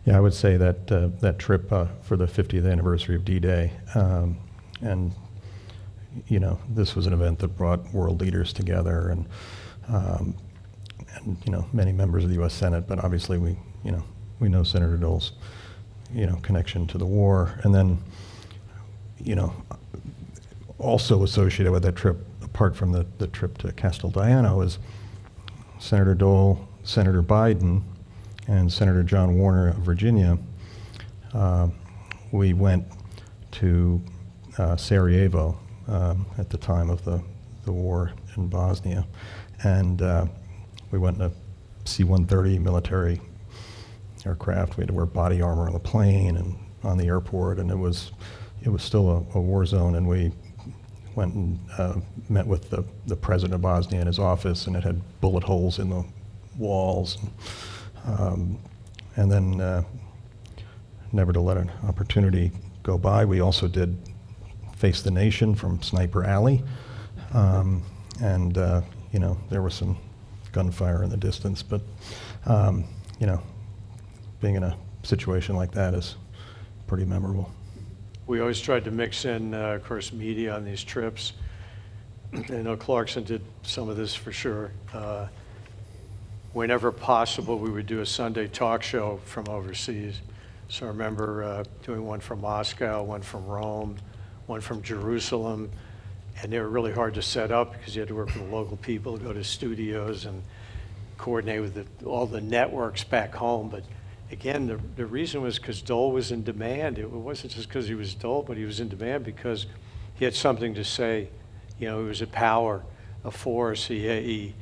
E: Yeah, I would say that that trip for the 50th anniversary of D-Day, and you know, this was an event that brought world leaders together, and you know, many members of the U.S. Senate. But obviously, we know Senator Dole's, you know, connection to the war, and then, you know, also associated with that trip, apart from the trip to Casteldiano, is Senator Dole, Senator Biden, and Senator John Warner of Virginia. We went to Sarajevo at the time of the war in Bosnia, and we went in a C-130 military aircraft. We had to wear body armor on the plane and on the airport, and it was still a war zone. And we went and met with the president of Bosnia in his office, and it had bullet holes in the walls. And then, never to let an opportunity go by, we also did Face the Nation from Sniper Alley. And there was some gunfire in the distance, but being in a situation like that is pretty memorable.
D: We always tried to mix in, of course, media on these trips. I know Clarkson did some of this for sure. Whenever possible, we would do a Sunday talk show from overseas. So I remember doing one from Moscow, one from Rome, one from Jerusalem, and they were really hard to set up because you had to work with the local people, go to studios and coordinate with all the networks back home. But again, the reason was because Dole was in demand. It wasn't just because he was Dole, but he was in demand because he had something to say. He was a power, a force. He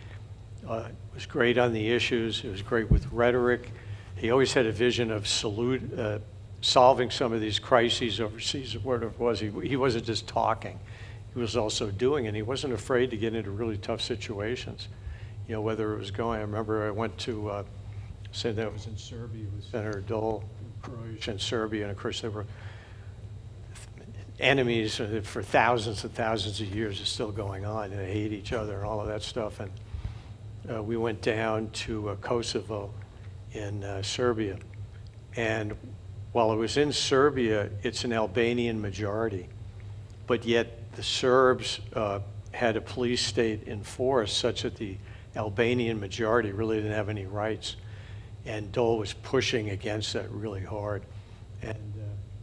D: was great on the issues. He was great with rhetoric. He always had a vision of solving some of these crises overseas, whatever it was. He wasn't just talking. He was also doing, and he wasn't afraid to get into really tough situations. Whether it was I remember I went to, said that was in Serbia with Senator Dole, Croatia and Serbia, and of course they were enemies for thousands and thousands of years. It's still going on, and they hate each other and all of that stuff. And we went down to Kosovo in Serbia. And while it was in Serbia, it's an Albanian majority. But yet the Serbs had a police state in force such that the Albanian majority really didn't have any rights. And Dole was pushing against that really hard. And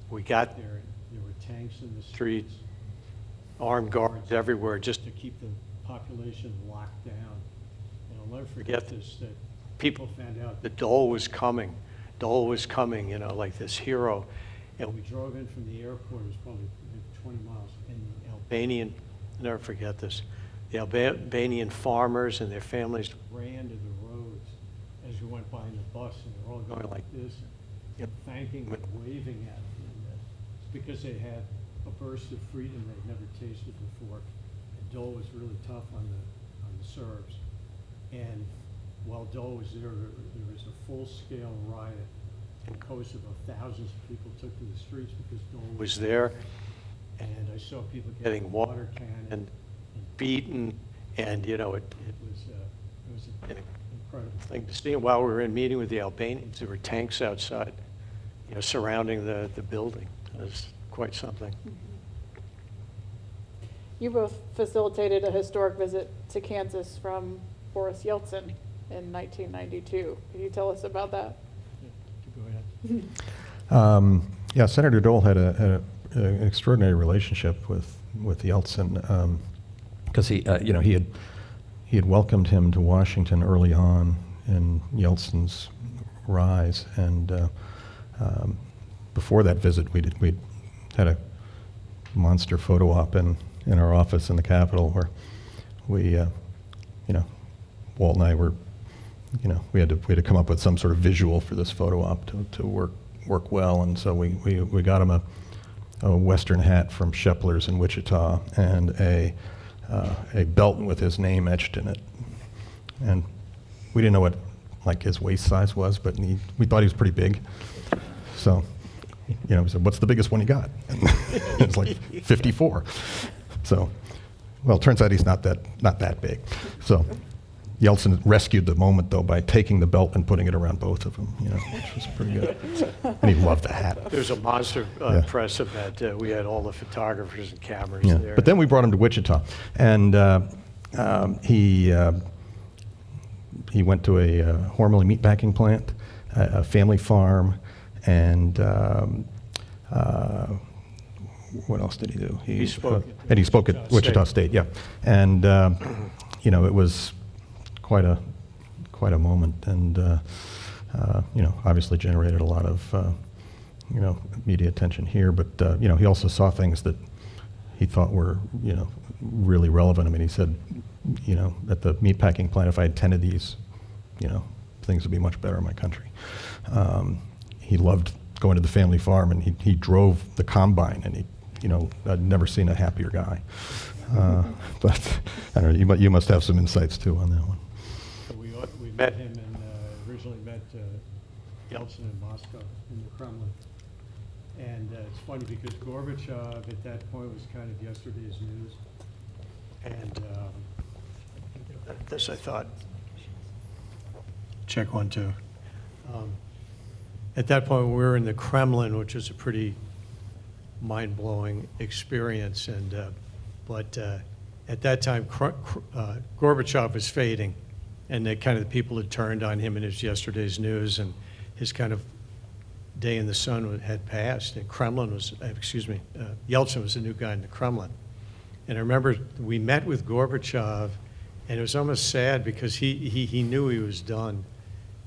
D: we got there, and there were tanks in the streets, armed guards everywhere just to keep the population locked down. And I'll never forget this, that people found out that Dole was coming. Dole was coming, like this hero. And we drove in from the airport, it was probably 20 miles, and the Albanian, I'll never forget this, the Albanian farmers and their families ran to the roads as we went by in the bus, and they're all going like this, and thanking and waving at them. And it's because they had a burst of freedom they'd never tasted before. And Dole was really tough on the Serbs. And while Dole was there was a full-scale riot in Kosovo. Thousands of people took to the streets because Dole was there. And I saw people getting water cannoned and beaten, and it was an incredible thing to see. And while we were in meeting with the Albanians, there were tanks outside, surrounding the building. It was quite something.
C: You both facilitated a historic visit to Kansas from Boris Yeltsin in 1992. Can you tell us about that?
D: Go ahead.
E: Yeah, Senator Dole had an extraordinary relationship with Yeltsin because he had welcomed him to Washington early on in Yeltsin's rise, and before that visit, we had a monster photo op in our office in the Capitol where we, Walt and I were, we had to come up with some sort of visual for this photo op to work well, and so we got him a Western hat from Shepler's in Wichita and a belt with his name etched in it, and we didn't know what his waist size was, but we thought he was pretty big, so we said, "What's the biggest one you got?" And it was like 54. So, well, it turns out he's not that big. So Yeltsin rescued the moment, though, by taking the belt and putting it around both of them, which was pretty good. And he loved the hat.
D: There's a monster press event. We had all the photographers and cameras there.
E: But then we brought him to Wichita, and he went to a Hormel meatpacking plant, a family farm, and what else did he do? He spoke at Wichita State, yeah. And it was quite a moment, and obviously generated a lot of media attention here. But he also saw things that he thought were really relevant. I mean, he said, at the meatpacking plant, if I had 10 of these, things would be much better in my country. He loved going to the family farm, and he drove the combine, and I'd never seen a happier guy. But I don't know, you must have some insights too on that one.
F: So we met him and originally met Yeltsin in Moscow in the Kremlin. And it's funny because Gorbachev at that point was kind of yesterday's news. And this I thought, check 1, 2. At that point, we were in the Kremlin, which was a pretty mind-blowing experience. And but at that time, Gorbachev was fading, and the people had turned on him in his yesterday's news, and his kind of day in the sun had passed. And Yeltsin was the new guy in the Kremlin. And I remember we met with Gorbachev, and it was almost sad because he knew he was done,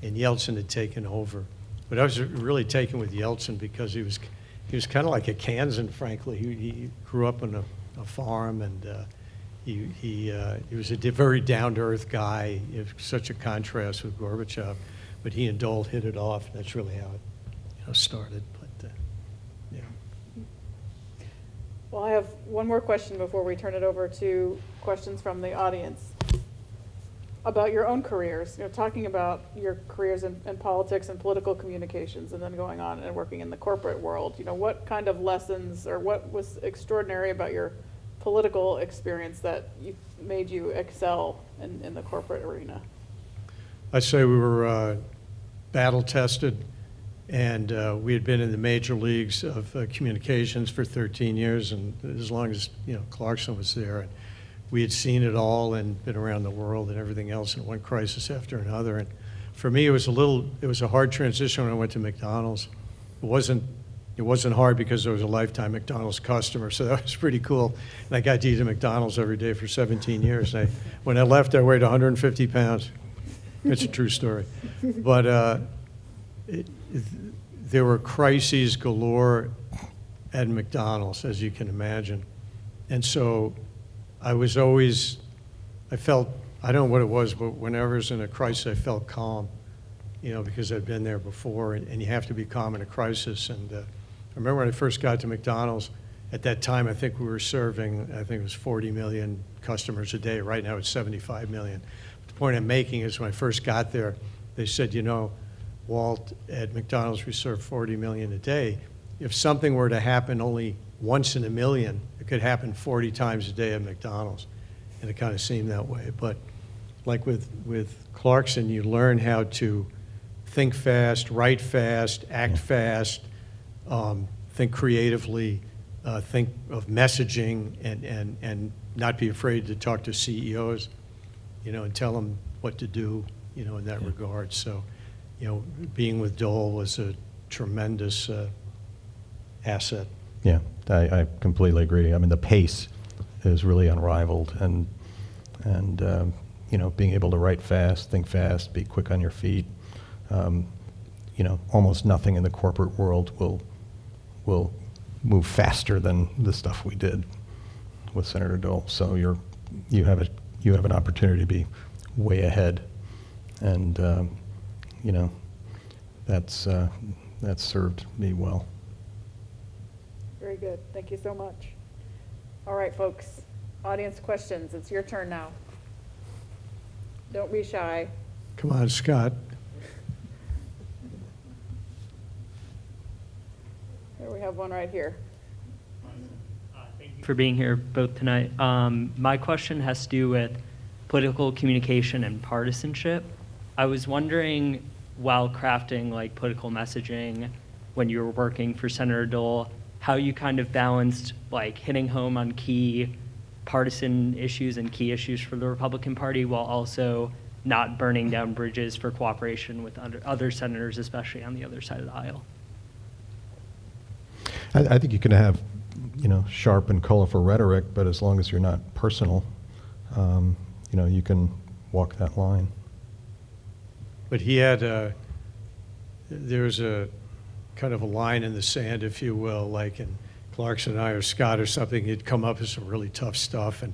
F: and Yeltsin had taken over. But I was really taken with Yeltsin because he was kind of like a Kansan, frankly. He grew up on a farm, and he was a very down-to-earth guy. It was such a contrast with Gorbachev. But he and Dole hit it off. And that's really how it started. But yeah.
C: Well, I have one more question before we turn it over to questions from the audience about your own careers. Talking about your careers in politics and political communications, and then going on and working in the corporate world. What kind of lessons, or what was extraordinary about your political experience that made you excel in the corporate arena?
F: I'd say we were battle-tested, and we had been in the major leagues of communications for 13 years, and as long as Clarkson was there. And we had seen it all and been around the world and everything else, and one crisis after another. And for me, it was a hard transition when I went to McDonald's. It wasn't hard because I was a lifetime McDonald's customer, so that was pretty cool. And I got to eat at McDonald's every day for 17 years. When I left, I weighed 150 pounds. It's a true story. But there were crises galore at McDonald's, as you can imagine. And so I felt, I don't know what it was, but whenever I was in a crisis, I felt calm, because I'd been there before, and you have to be calm in a crisis. And I remember when I first got to McDonald's, at that time, I think we were serving, it was 40 million customers a day. Right now, it's 75 million. The point I'm making is when I first got there, they said, Walt, at McDonald's, we serve 40 million a day. If something were to happen only once in a million, it could happen 40 times a day at McDonald's. And it kind of seemed that way. But like with Clarkson, you learn how to think fast, write fast, act fast, think creatively, think of messaging, and not be afraid to talk to CEOs, and tell them what to do, in that regard. So, being with Dole was a tremendous asset.
E: Yeah, I completely agree. I mean, the pace is really unrivaled, and being able to write fast, think fast, be quick on your feet. Almost nothing in the corporate world will move faster than the stuff we did with Senator Dole. So you have an opportunity to be way ahead, and that's served me well.
C: Very good. Thank you so much. All right, folks. Audience questions. It's your turn now. Don't be shy.
F: Come on, Scott.
C: Here we have one right here.
G: Thank you for being here both tonight. My question has to do with political communication and partisanship. I was wondering, while crafting political messaging, when you were working for Senator Dole, how you kind of balanced hitting home on key partisan issues and key issues for the Republican Party while also not burning down bridges for cooperation with other senators, especially on the other side of the aisle.
E: I think you can have, sharp and colorful rhetoric, but as long as you're not personal, you can walk that line.
F: But he had there's a kind of a line in the sand, if you will, like in Clarkson and I or Scott or something, he'd come up with some really tough stuff, and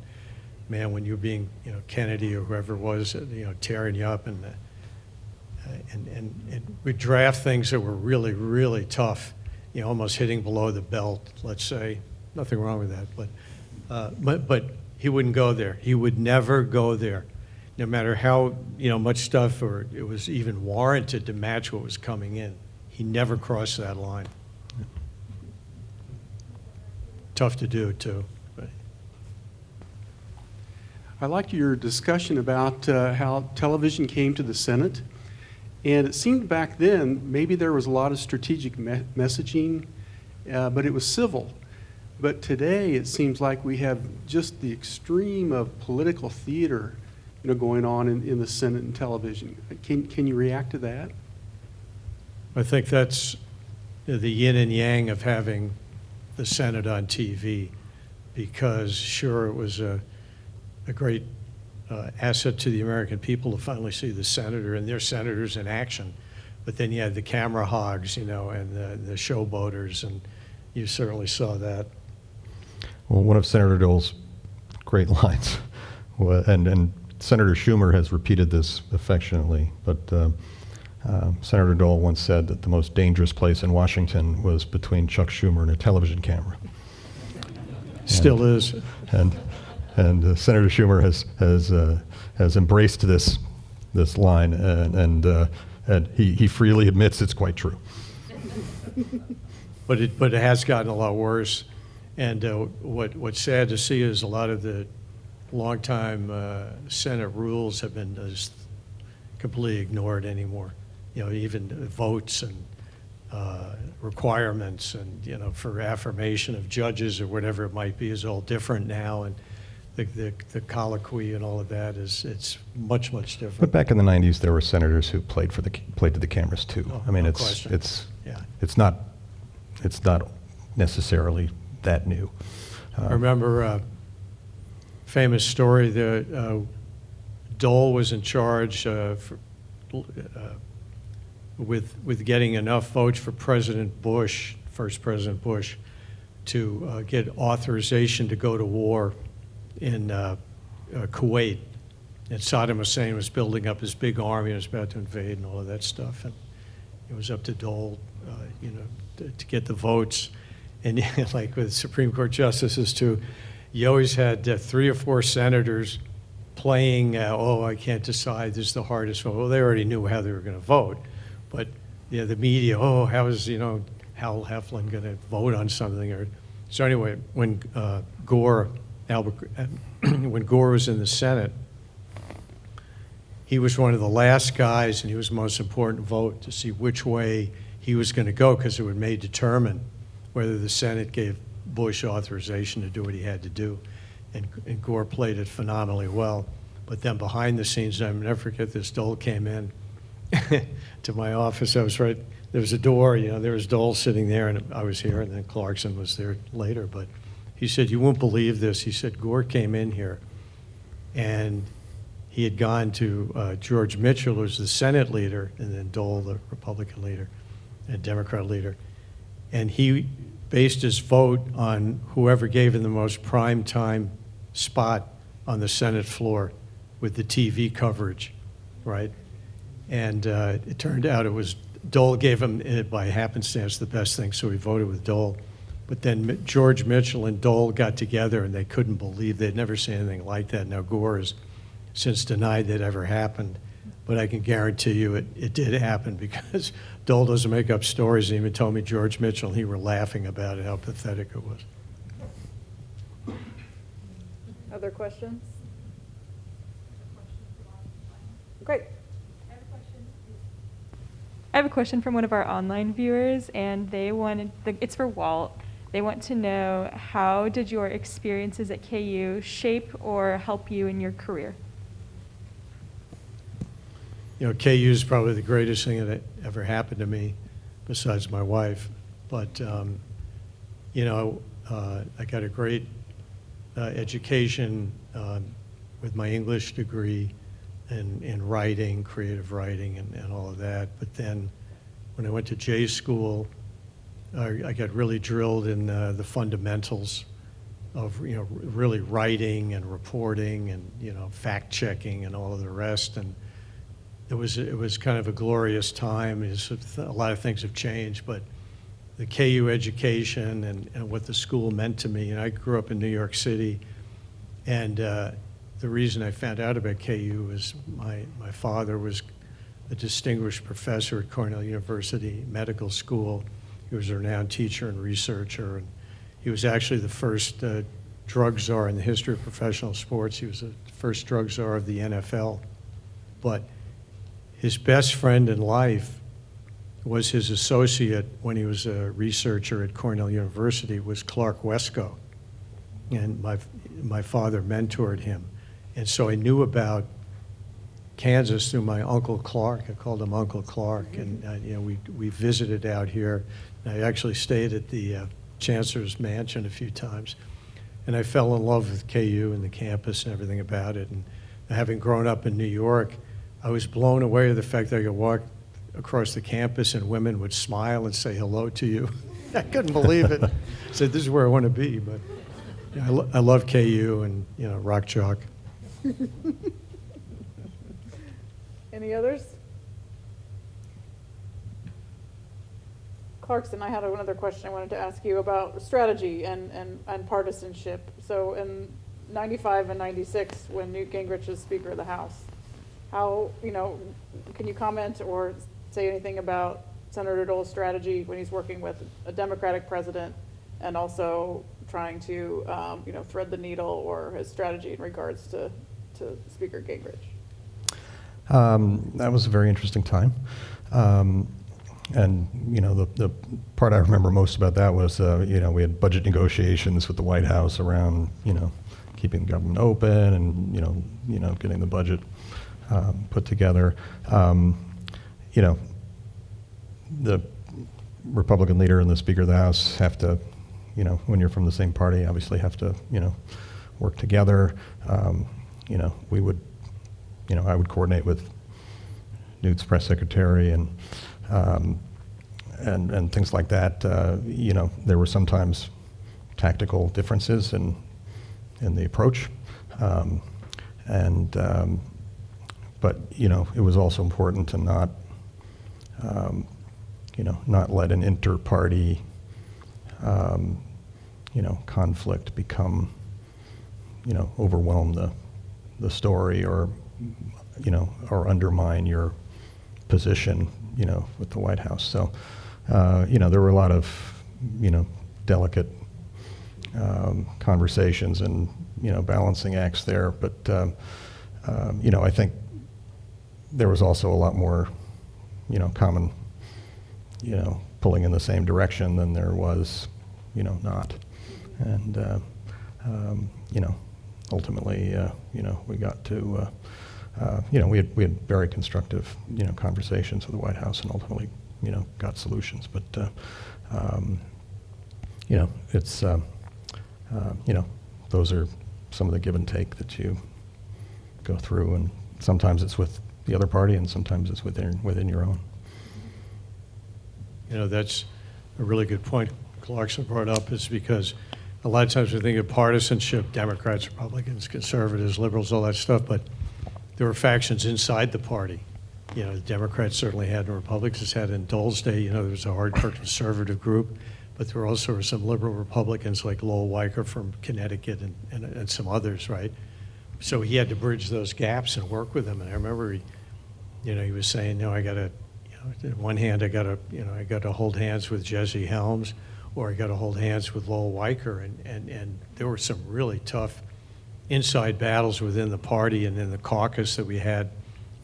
F: man, when you're being, Kennedy or whoever it was, tearing you up, and
D: and we'd draft things that were really, really tough, you know, almost hitting below the belt, let's say. Nothing wrong with that, but he wouldn't go there. He would never go there, no matter how, you know, much stuff or it was even warranted to match what was coming in. He never crossed that line. Tough to do, too. But.
H: I liked your discussion about how television came to the Senate. And it seemed back then, maybe there was a lot of strategic messaging, but it was civil. But today, it seems like we have just the extreme of political theater, you know, going on in the Senate and television. Can you react to that?
D: I think that's the yin and yang of having the Senate on TV, because sure, it was a great asset to the American people to finally see the senator and their senators in action. But then you had the camera hogs, you know, and the showboaters, and you certainly saw that.
E: Well, one of Senator Dole's great lines, and Senator Schumer has repeated this affectionately, but Senator Dole once said that the most dangerous place in Washington was between Chuck Schumer and a television camera.
D: Still is.
E: And Senator Schumer has embraced this line, and he freely admits it's quite true.
D: But it has gotten a lot worse. And what's sad to see is a lot of the longtime Senate rules have been just completely ignored anymore. You know, even votes and requirements, and you know, for affirmation of judges or whatever it might be, is all different now. And the colloquy and all of that it's much different.
E: But back in the '90s, there were senators who played to the cameras too.
D: No,
E: I mean,
D: no
E: it's
D: question.
E: it's not necessarily that new.
D: I remember a famous story that Dole was in charge with getting enough votes for President Bush, first President Bush, to get authorization to go to war in Kuwait. And Saddam Hussein was building up his big army and was about to invade and all of that stuff. And it was up to Dole, you know, to get the votes. And like with Supreme Court justices too, you always had 3 or 4 senators playing, oh, I can't decide, this is the hardest vote. Well, they already knew how they were going to vote. But you know, the media, oh, how is, you know, Hal Heflin going to vote on something? Or so anyway, when Gore was in the Senate, he was one of the last guys, and he was the most important vote to see which way he was going to go, because it may determine whether the Senate gave Bush authorization to do what he had to do. And Gore played it phenomenally well. But then behind the scenes, I'll never forget this, Dole came in to my office. I was right, there was a door, you know, there was Dole sitting there, and I was here, and then Clarkson was there later. But he said, you won't believe this. He said, Gore came in here, and he had gone to George Mitchell, who was the Senate leader, and then Dole, the Republican leader, and Democrat leader. And he based his vote on whoever gave him the most prime time spot on the Senate floor with the TV coverage, right? And it turned out it was Dole gave him, by happenstance, the best thing, so he voted with Dole. But then George Mitchell and Dole got together, and they couldn't believe, they'd never seen anything like that. Now, Gore has since denied that ever happened, but I can guarantee you it did happen, because Dole doesn't make up stories, and even told me George Mitchell and he were laughing about it, how pathetic it was.
C: Other questions? Great.
I: I have a question from one of our online viewers, and they wanted, it's for Walt. They want to know, how did your experiences at KU shape or help you in your career?
D: You know, KU is probably the greatest thing that ever happened to me, besides my wife. But, you know, I got a great education with my English degree in writing, creative writing, and all of that. But then when I went to J school, I got really drilled in the fundamentals of, you know, really writing and reporting and, you know, fact checking and all of the rest. And it was kind of a glorious time. A lot of things have changed, but the KU education and what the school meant to me. And I grew up in New York City, and the reason I found out about KU was my father was a distinguished professor at Cornell University Medical School. He was a renowned teacher and researcher, and he was actually the first drug czar in the history of professional sports. He was the first drug czar of the NFL. But his best friend in life was his associate when he was a researcher at Cornell University, was Clark Wesco. And my father mentored him. And so I knew about Kansas through my Uncle Clark. I called him Uncle Clark. And we visited out here. I actually stayed at the Chancellor's Mansion a few times. And I fell in love with KU and the campus and everything about it. And having grown up in New York, I was blown away with the fact that I could walk across the campus and women would smile and say hello to you. I couldn't believe it. I said, this is where I want to be. But I love KU and, rock chalk.
C: Any others? Clarkson, I had another question I wanted to ask you about strategy and partisanship. So in 95 and 96, when Newt Gingrich was Speaker of the House, how, can you comment or say anything about Senator Dole's strategy when he's working with a Democratic president and also trying to, thread the needle, or his strategy in regards to Speaker Gingrich?
E: That was a very interesting time. And, the part I remember most about that was, we had budget negotiations with the White House around, keeping the government open and, getting the budget put together. The Republican leader and the Speaker of the House have to, when you're from the same party, obviously have to, work together. We would, I would coordinate with Newt's press secretary and things like that. There were sometimes tactical differences in the approach, but it was also important to not not let an inter-party conflict become overwhelm the story or undermine your position with the White House. So there were a lot of delicate conversations and balancing acts there, but I think there was also a lot more common pulling in the same direction than there was not. And ultimately we got to we had very constructive conversations with the White House and ultimately got solutions, but it's those are some of the give and take that you go through, and sometimes it's with the other party and sometimes it's within your own.
D: That's a really good point Clarkson brought up, is because a lot of times we think of partisanship, Democrats, Republicans, conservatives, liberals, all that stuff, but there were factions inside the party. The Democrats certainly had, and Republicans had. In Dole's day, there was a hardcore conservative group, but there also were some liberal Republicans like Lowell Weicker from Connecticut and some others, right? So he had to bridge those gaps and work with them. And I remember he was saying, no, I got to, on one hand, I got to hold hands with Jesse Helms, or I got to hold hands with Lowell Weicker. And there were some really tough inside battles within the party and in the caucus that we had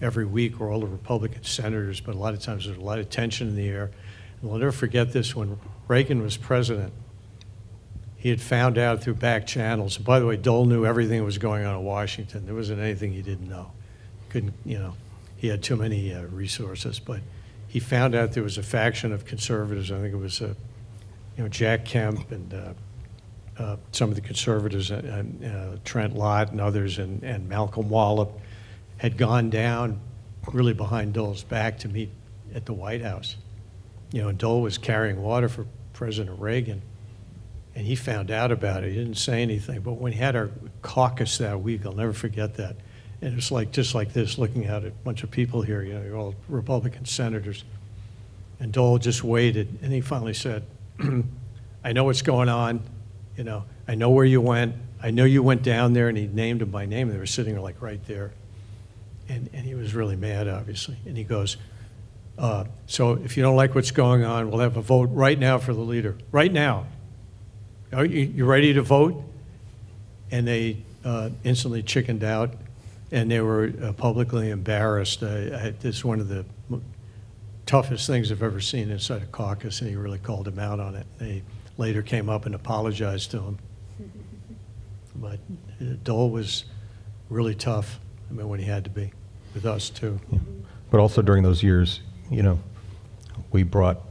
D: every week, where all the Republican senators, but a lot of times there's a lot of tension in the air. And we'll never forget this, when Reagan was president, he had found out through back channels. And by the way, Dole knew everything that was going on in Washington. There wasn't anything he didn't know. He had too many resources, but he found out there was a faction of conservatives. I think it was, Jack Kemp and some of the conservatives, Trent Lott and others, and Malcolm Wallop, had gone down really behind Dole's back to meet at the White House. And Dole was carrying water for President Reagan, and he found out about it. He didn't say anything, but when he had our caucus that week, I'll never forget that, And it was like, just like this, looking at a bunch of people here, you know, you're all Republican senators. And Dole just waited, and he finally said, I know what's going on, you know, I know where you went, I know you went down there, and he named them by name. They were sitting like right there. And he was really mad, obviously. And he goes, so if you don't like what's going on, we'll have a vote right now for the leader, right now. Are you ready to vote? And they instantly chickened out, and they were publicly embarrassed. This is one of the toughest things I've ever seen inside a caucus, and he really called him out on it. They later came up and apologized to him. But Dole was really tough, I mean, when he had to be, with us too.
E: Yeah. But also during those years, you know, we brought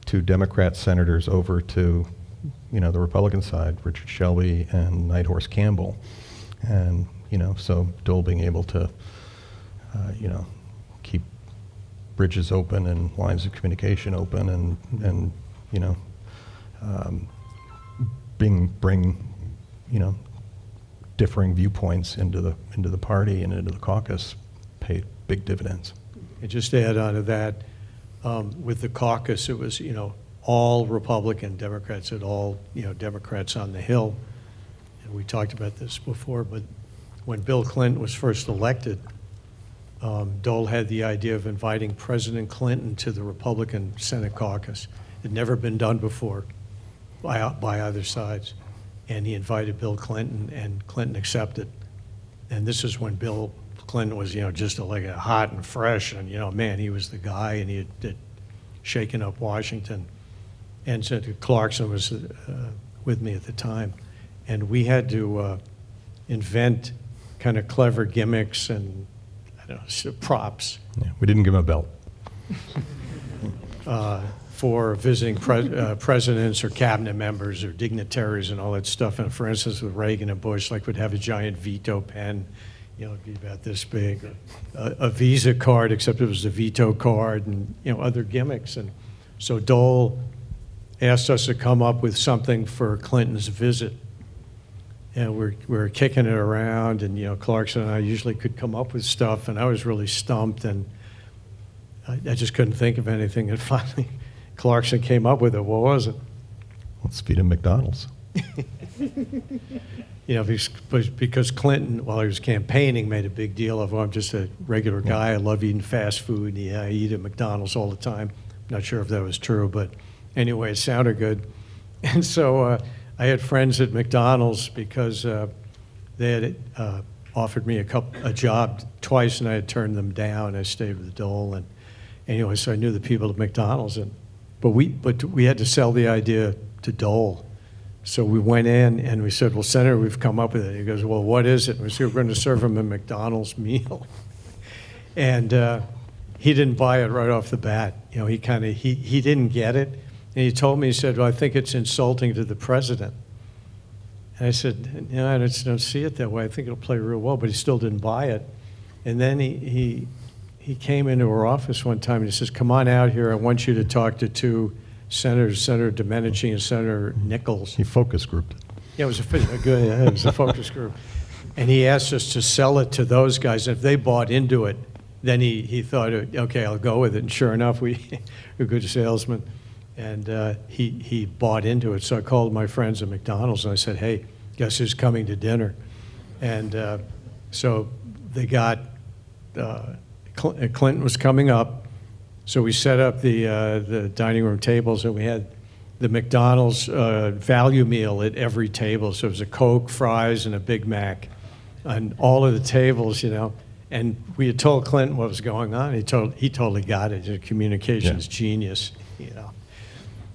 E: 2 Democrat senators over to, you know, the Republican side, Richard Shelby and Nighthorse Campbell. And, you know, so Dole being able to, you know, keep bridges open and lines of communication open and you know, bring, you know, differing viewpoints into the party and into the caucus paid big dividends.
D: And just to add on to that, with the caucus, it was, you know, all Republican Democrats and all, you know, Democrats on the Hill. And we talked about this before, but when Bill Clinton was first elected, Dole had the idea of inviting President Clinton to the Republican Senate caucus. It had never been done before by either sides. And he invited Bill Clinton, and Clinton accepted. And this is when Bill Clinton was, you know, just like a hot and fresh, and, you know, man, he was the guy, and he had shaken up Washington. And Senator Clarkson was with me at the time. And we had to invent kind of clever gimmicks and, I don't know, props.
E: Yeah, we didn't give him a belt.
D: For visiting presidents or cabinet members or dignitaries and all that stuff. And for instance, with Reagan and Bush, like, would have a giant veto pen, you know, it'd be about this big, a Visa card, except it was a veto card, and, you know, other gimmicks. And so Dole asked us to come up with something for Clinton's visit. And we're kicking it around, and, you know, Clarkson and I usually could come up with stuff, and I was really stumped, and I just couldn't think of anything. And finally, Clarkson came up with it. What was it?
E: Let's feed him McDonald's.
D: You know, because Clinton, while he was campaigning, made a big deal of, oh, I'm just a regular guy. I love eating fast food. Yeah, I eat at McDonald's all the time. Not sure if that was true, but anyway, it sounded good. And so I had friends at McDonald's because they had offered me a job twice, and I had turned them down. I stayed with Dole, and anyway, so I knew the people at McDonald's, but we had to sell the idea to Dole. So we went in and we said, well, Senator, we've come up with it. He goes, well, what is it? And we said, we're going to serve him a McDonald's meal. And he didn't buy it right off the bat. You know, he didn't get it. And he told me, he said, well, I think it's insulting to the president. And I said, you know, I don't see it that way. I think it'll play real well, but he still didn't buy it. And then he came into our office one time and he says, come on out here. I want you to talk to 2 senators, Senator Domenici and Senator Nichols.
E: He focus grouped it.
D: Yeah, it was it was a focus group. And he asked us to sell it to those guys. And if they bought into it, then he thought, okay, I'll go with it. And sure enough, we're good salesmen. And he bought into it. So I called my friends at McDonald's and I said, hey, guess who's coming to dinner? And so they got, Clinton was coming up. So we set up the dining room tables, and we had the McDonald's value meal at every table. So it was a Coke, fries, and a Big Mac on all of the tables, you know. And we had told Clinton what was going on. He totally got it. He's a communications genius, you know.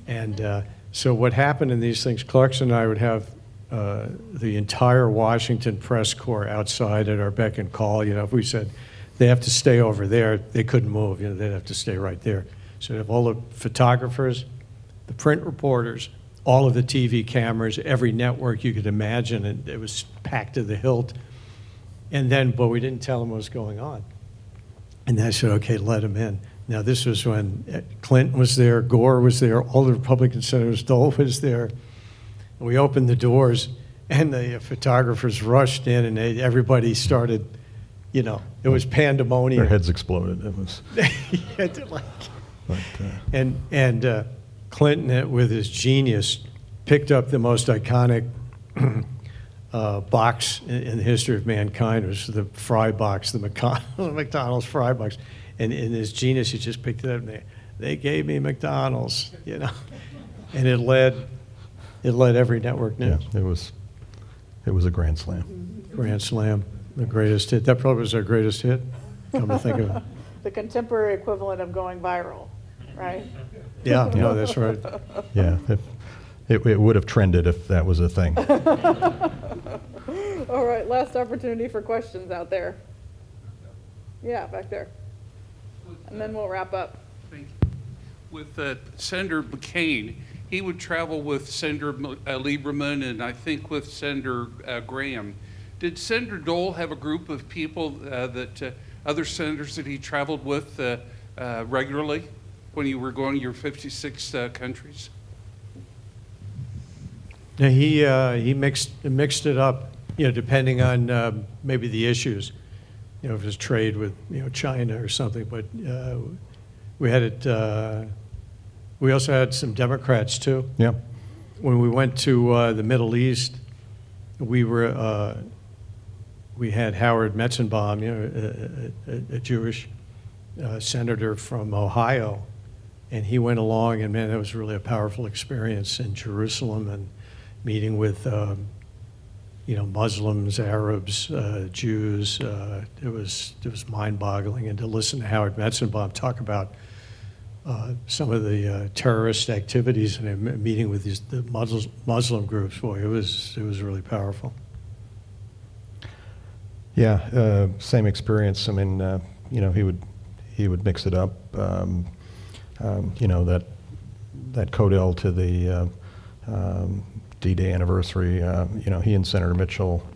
D: And so what happened in these things, Clarkson and I would have the entire Washington press corps outside at our beck and call. You know, if we said they have to stay over there, they couldn't move. You know, they'd have to stay right there. So we have all the photographers, the print reporters, all of the TV cameras, every network you could imagine, and it was packed to the hilt. And then, but we didn't tell them what was going on. And I said, okay, let them in. Now, this was when Clinton was there, Gore was there, all the Republican senators, Dole was there. And we opened the doors, and the photographers rushed in, and everybody started you know, it was pandemonium.
E: Their heads exploded. It was,
D: Yeah, they're like-
E: but,
D: And Clinton, with his genius, picked up the most iconic box in the history of mankind. It was the fry box, the McDonald's fry box. And in his genius, he just picked it up, and they gave me McDonald's, you know. And it led every network
E: yeah,
D: news.
E: it was a grand slam.
D: Grand Slam, the greatest hit. That probably was our greatest hit, come to think of it.
C: The contemporary equivalent of going viral, right?
D: Yeah, no, that's right.
E: Yeah, it would have trended if that was a thing.
C: All right, last opportunity for questions out there. Yeah, back there. And then we'll wrap up.
J: Thank you. With Senator McCain, he would travel with Senator Lieberman and I think with Senator Graham. Did Senator Dole have a group of people that other senators that he traveled with regularly when you were going your 56 countries?
D: Yeah, he mixed it up, you know, depending on maybe the issues, you know, if it's trade with, you know, China or something. But we had it. We also had some Democrats too.
E: Yeah,
D: When we went to the Middle East, we had Howard Metzenbaum, you know, a Jewish senator from Ohio, and he went along, and man, that was really a powerful experience in Jerusalem and meeting with, you know, Muslims, Arabs, Jews. It was mind-boggling, and to listen to Howard Metzenbaum talk about some of the terrorist activities and meeting with the Muslim groups, boy, it was really powerful.
E: yeah, same experience. I mean, you know, he would mix it up. You know, that Codell to the D-Day anniversary. You know, he and Senator Mitchell,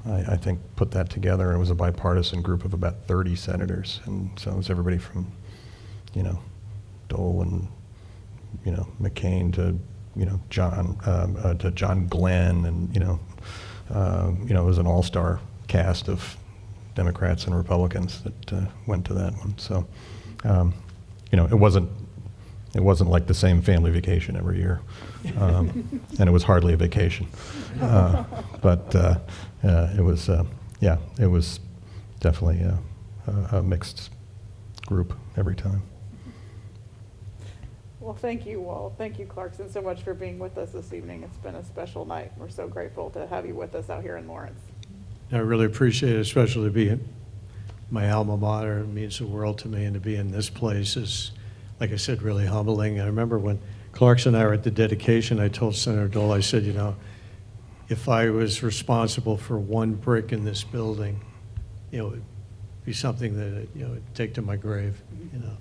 E: I think, put that together. It was a bipartisan group of about 30 senators, and so it was everybody from, you know, Dole and, you know, McCain to, you know, John Glenn, and you know, it was an all-star cast of Democrats and Republicans that went to that one. So, you know, it wasn't like the same family vacation every year, and it was hardly a vacation, but it was, yeah, it was definitely a mixed group every time.
C: Well, thank you, Walt. Thank you, Clarkson, so much for being with us this evening. It's been a special night. We're so grateful to have you with us out here in Lawrence.
D: I really appreciate it, especially to be my alma mater. It means the world to me, and to be in this place is, like I said, really humbling. I remember when Clarkson and I were at the dedication, I told Senator Dole, I said, you know, if I was responsible for one brick in this building, you know, it would be something that, you know, I'd take to my grave, you know.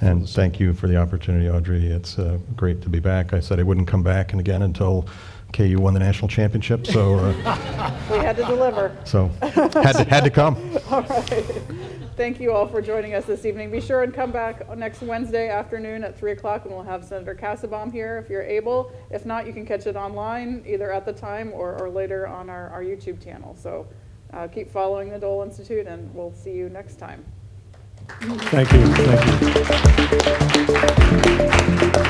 E: And thank you for the opportunity, Audrey. It's great to be back. I said I wouldn't come back and again until KU won the national championship, so
C: We had to deliver.
E: so had to come.
C: All right. Thank you all for joining us this evening. Be sure and come back next Wednesday afternoon at 3 o'clock, and we'll have Senator Kassebaum here if you're able. If not, you can catch it online either at the time or later on our YouTube channel. So keep following the Dole Institute, and we'll see you next time.
D: Thank you. Thank you.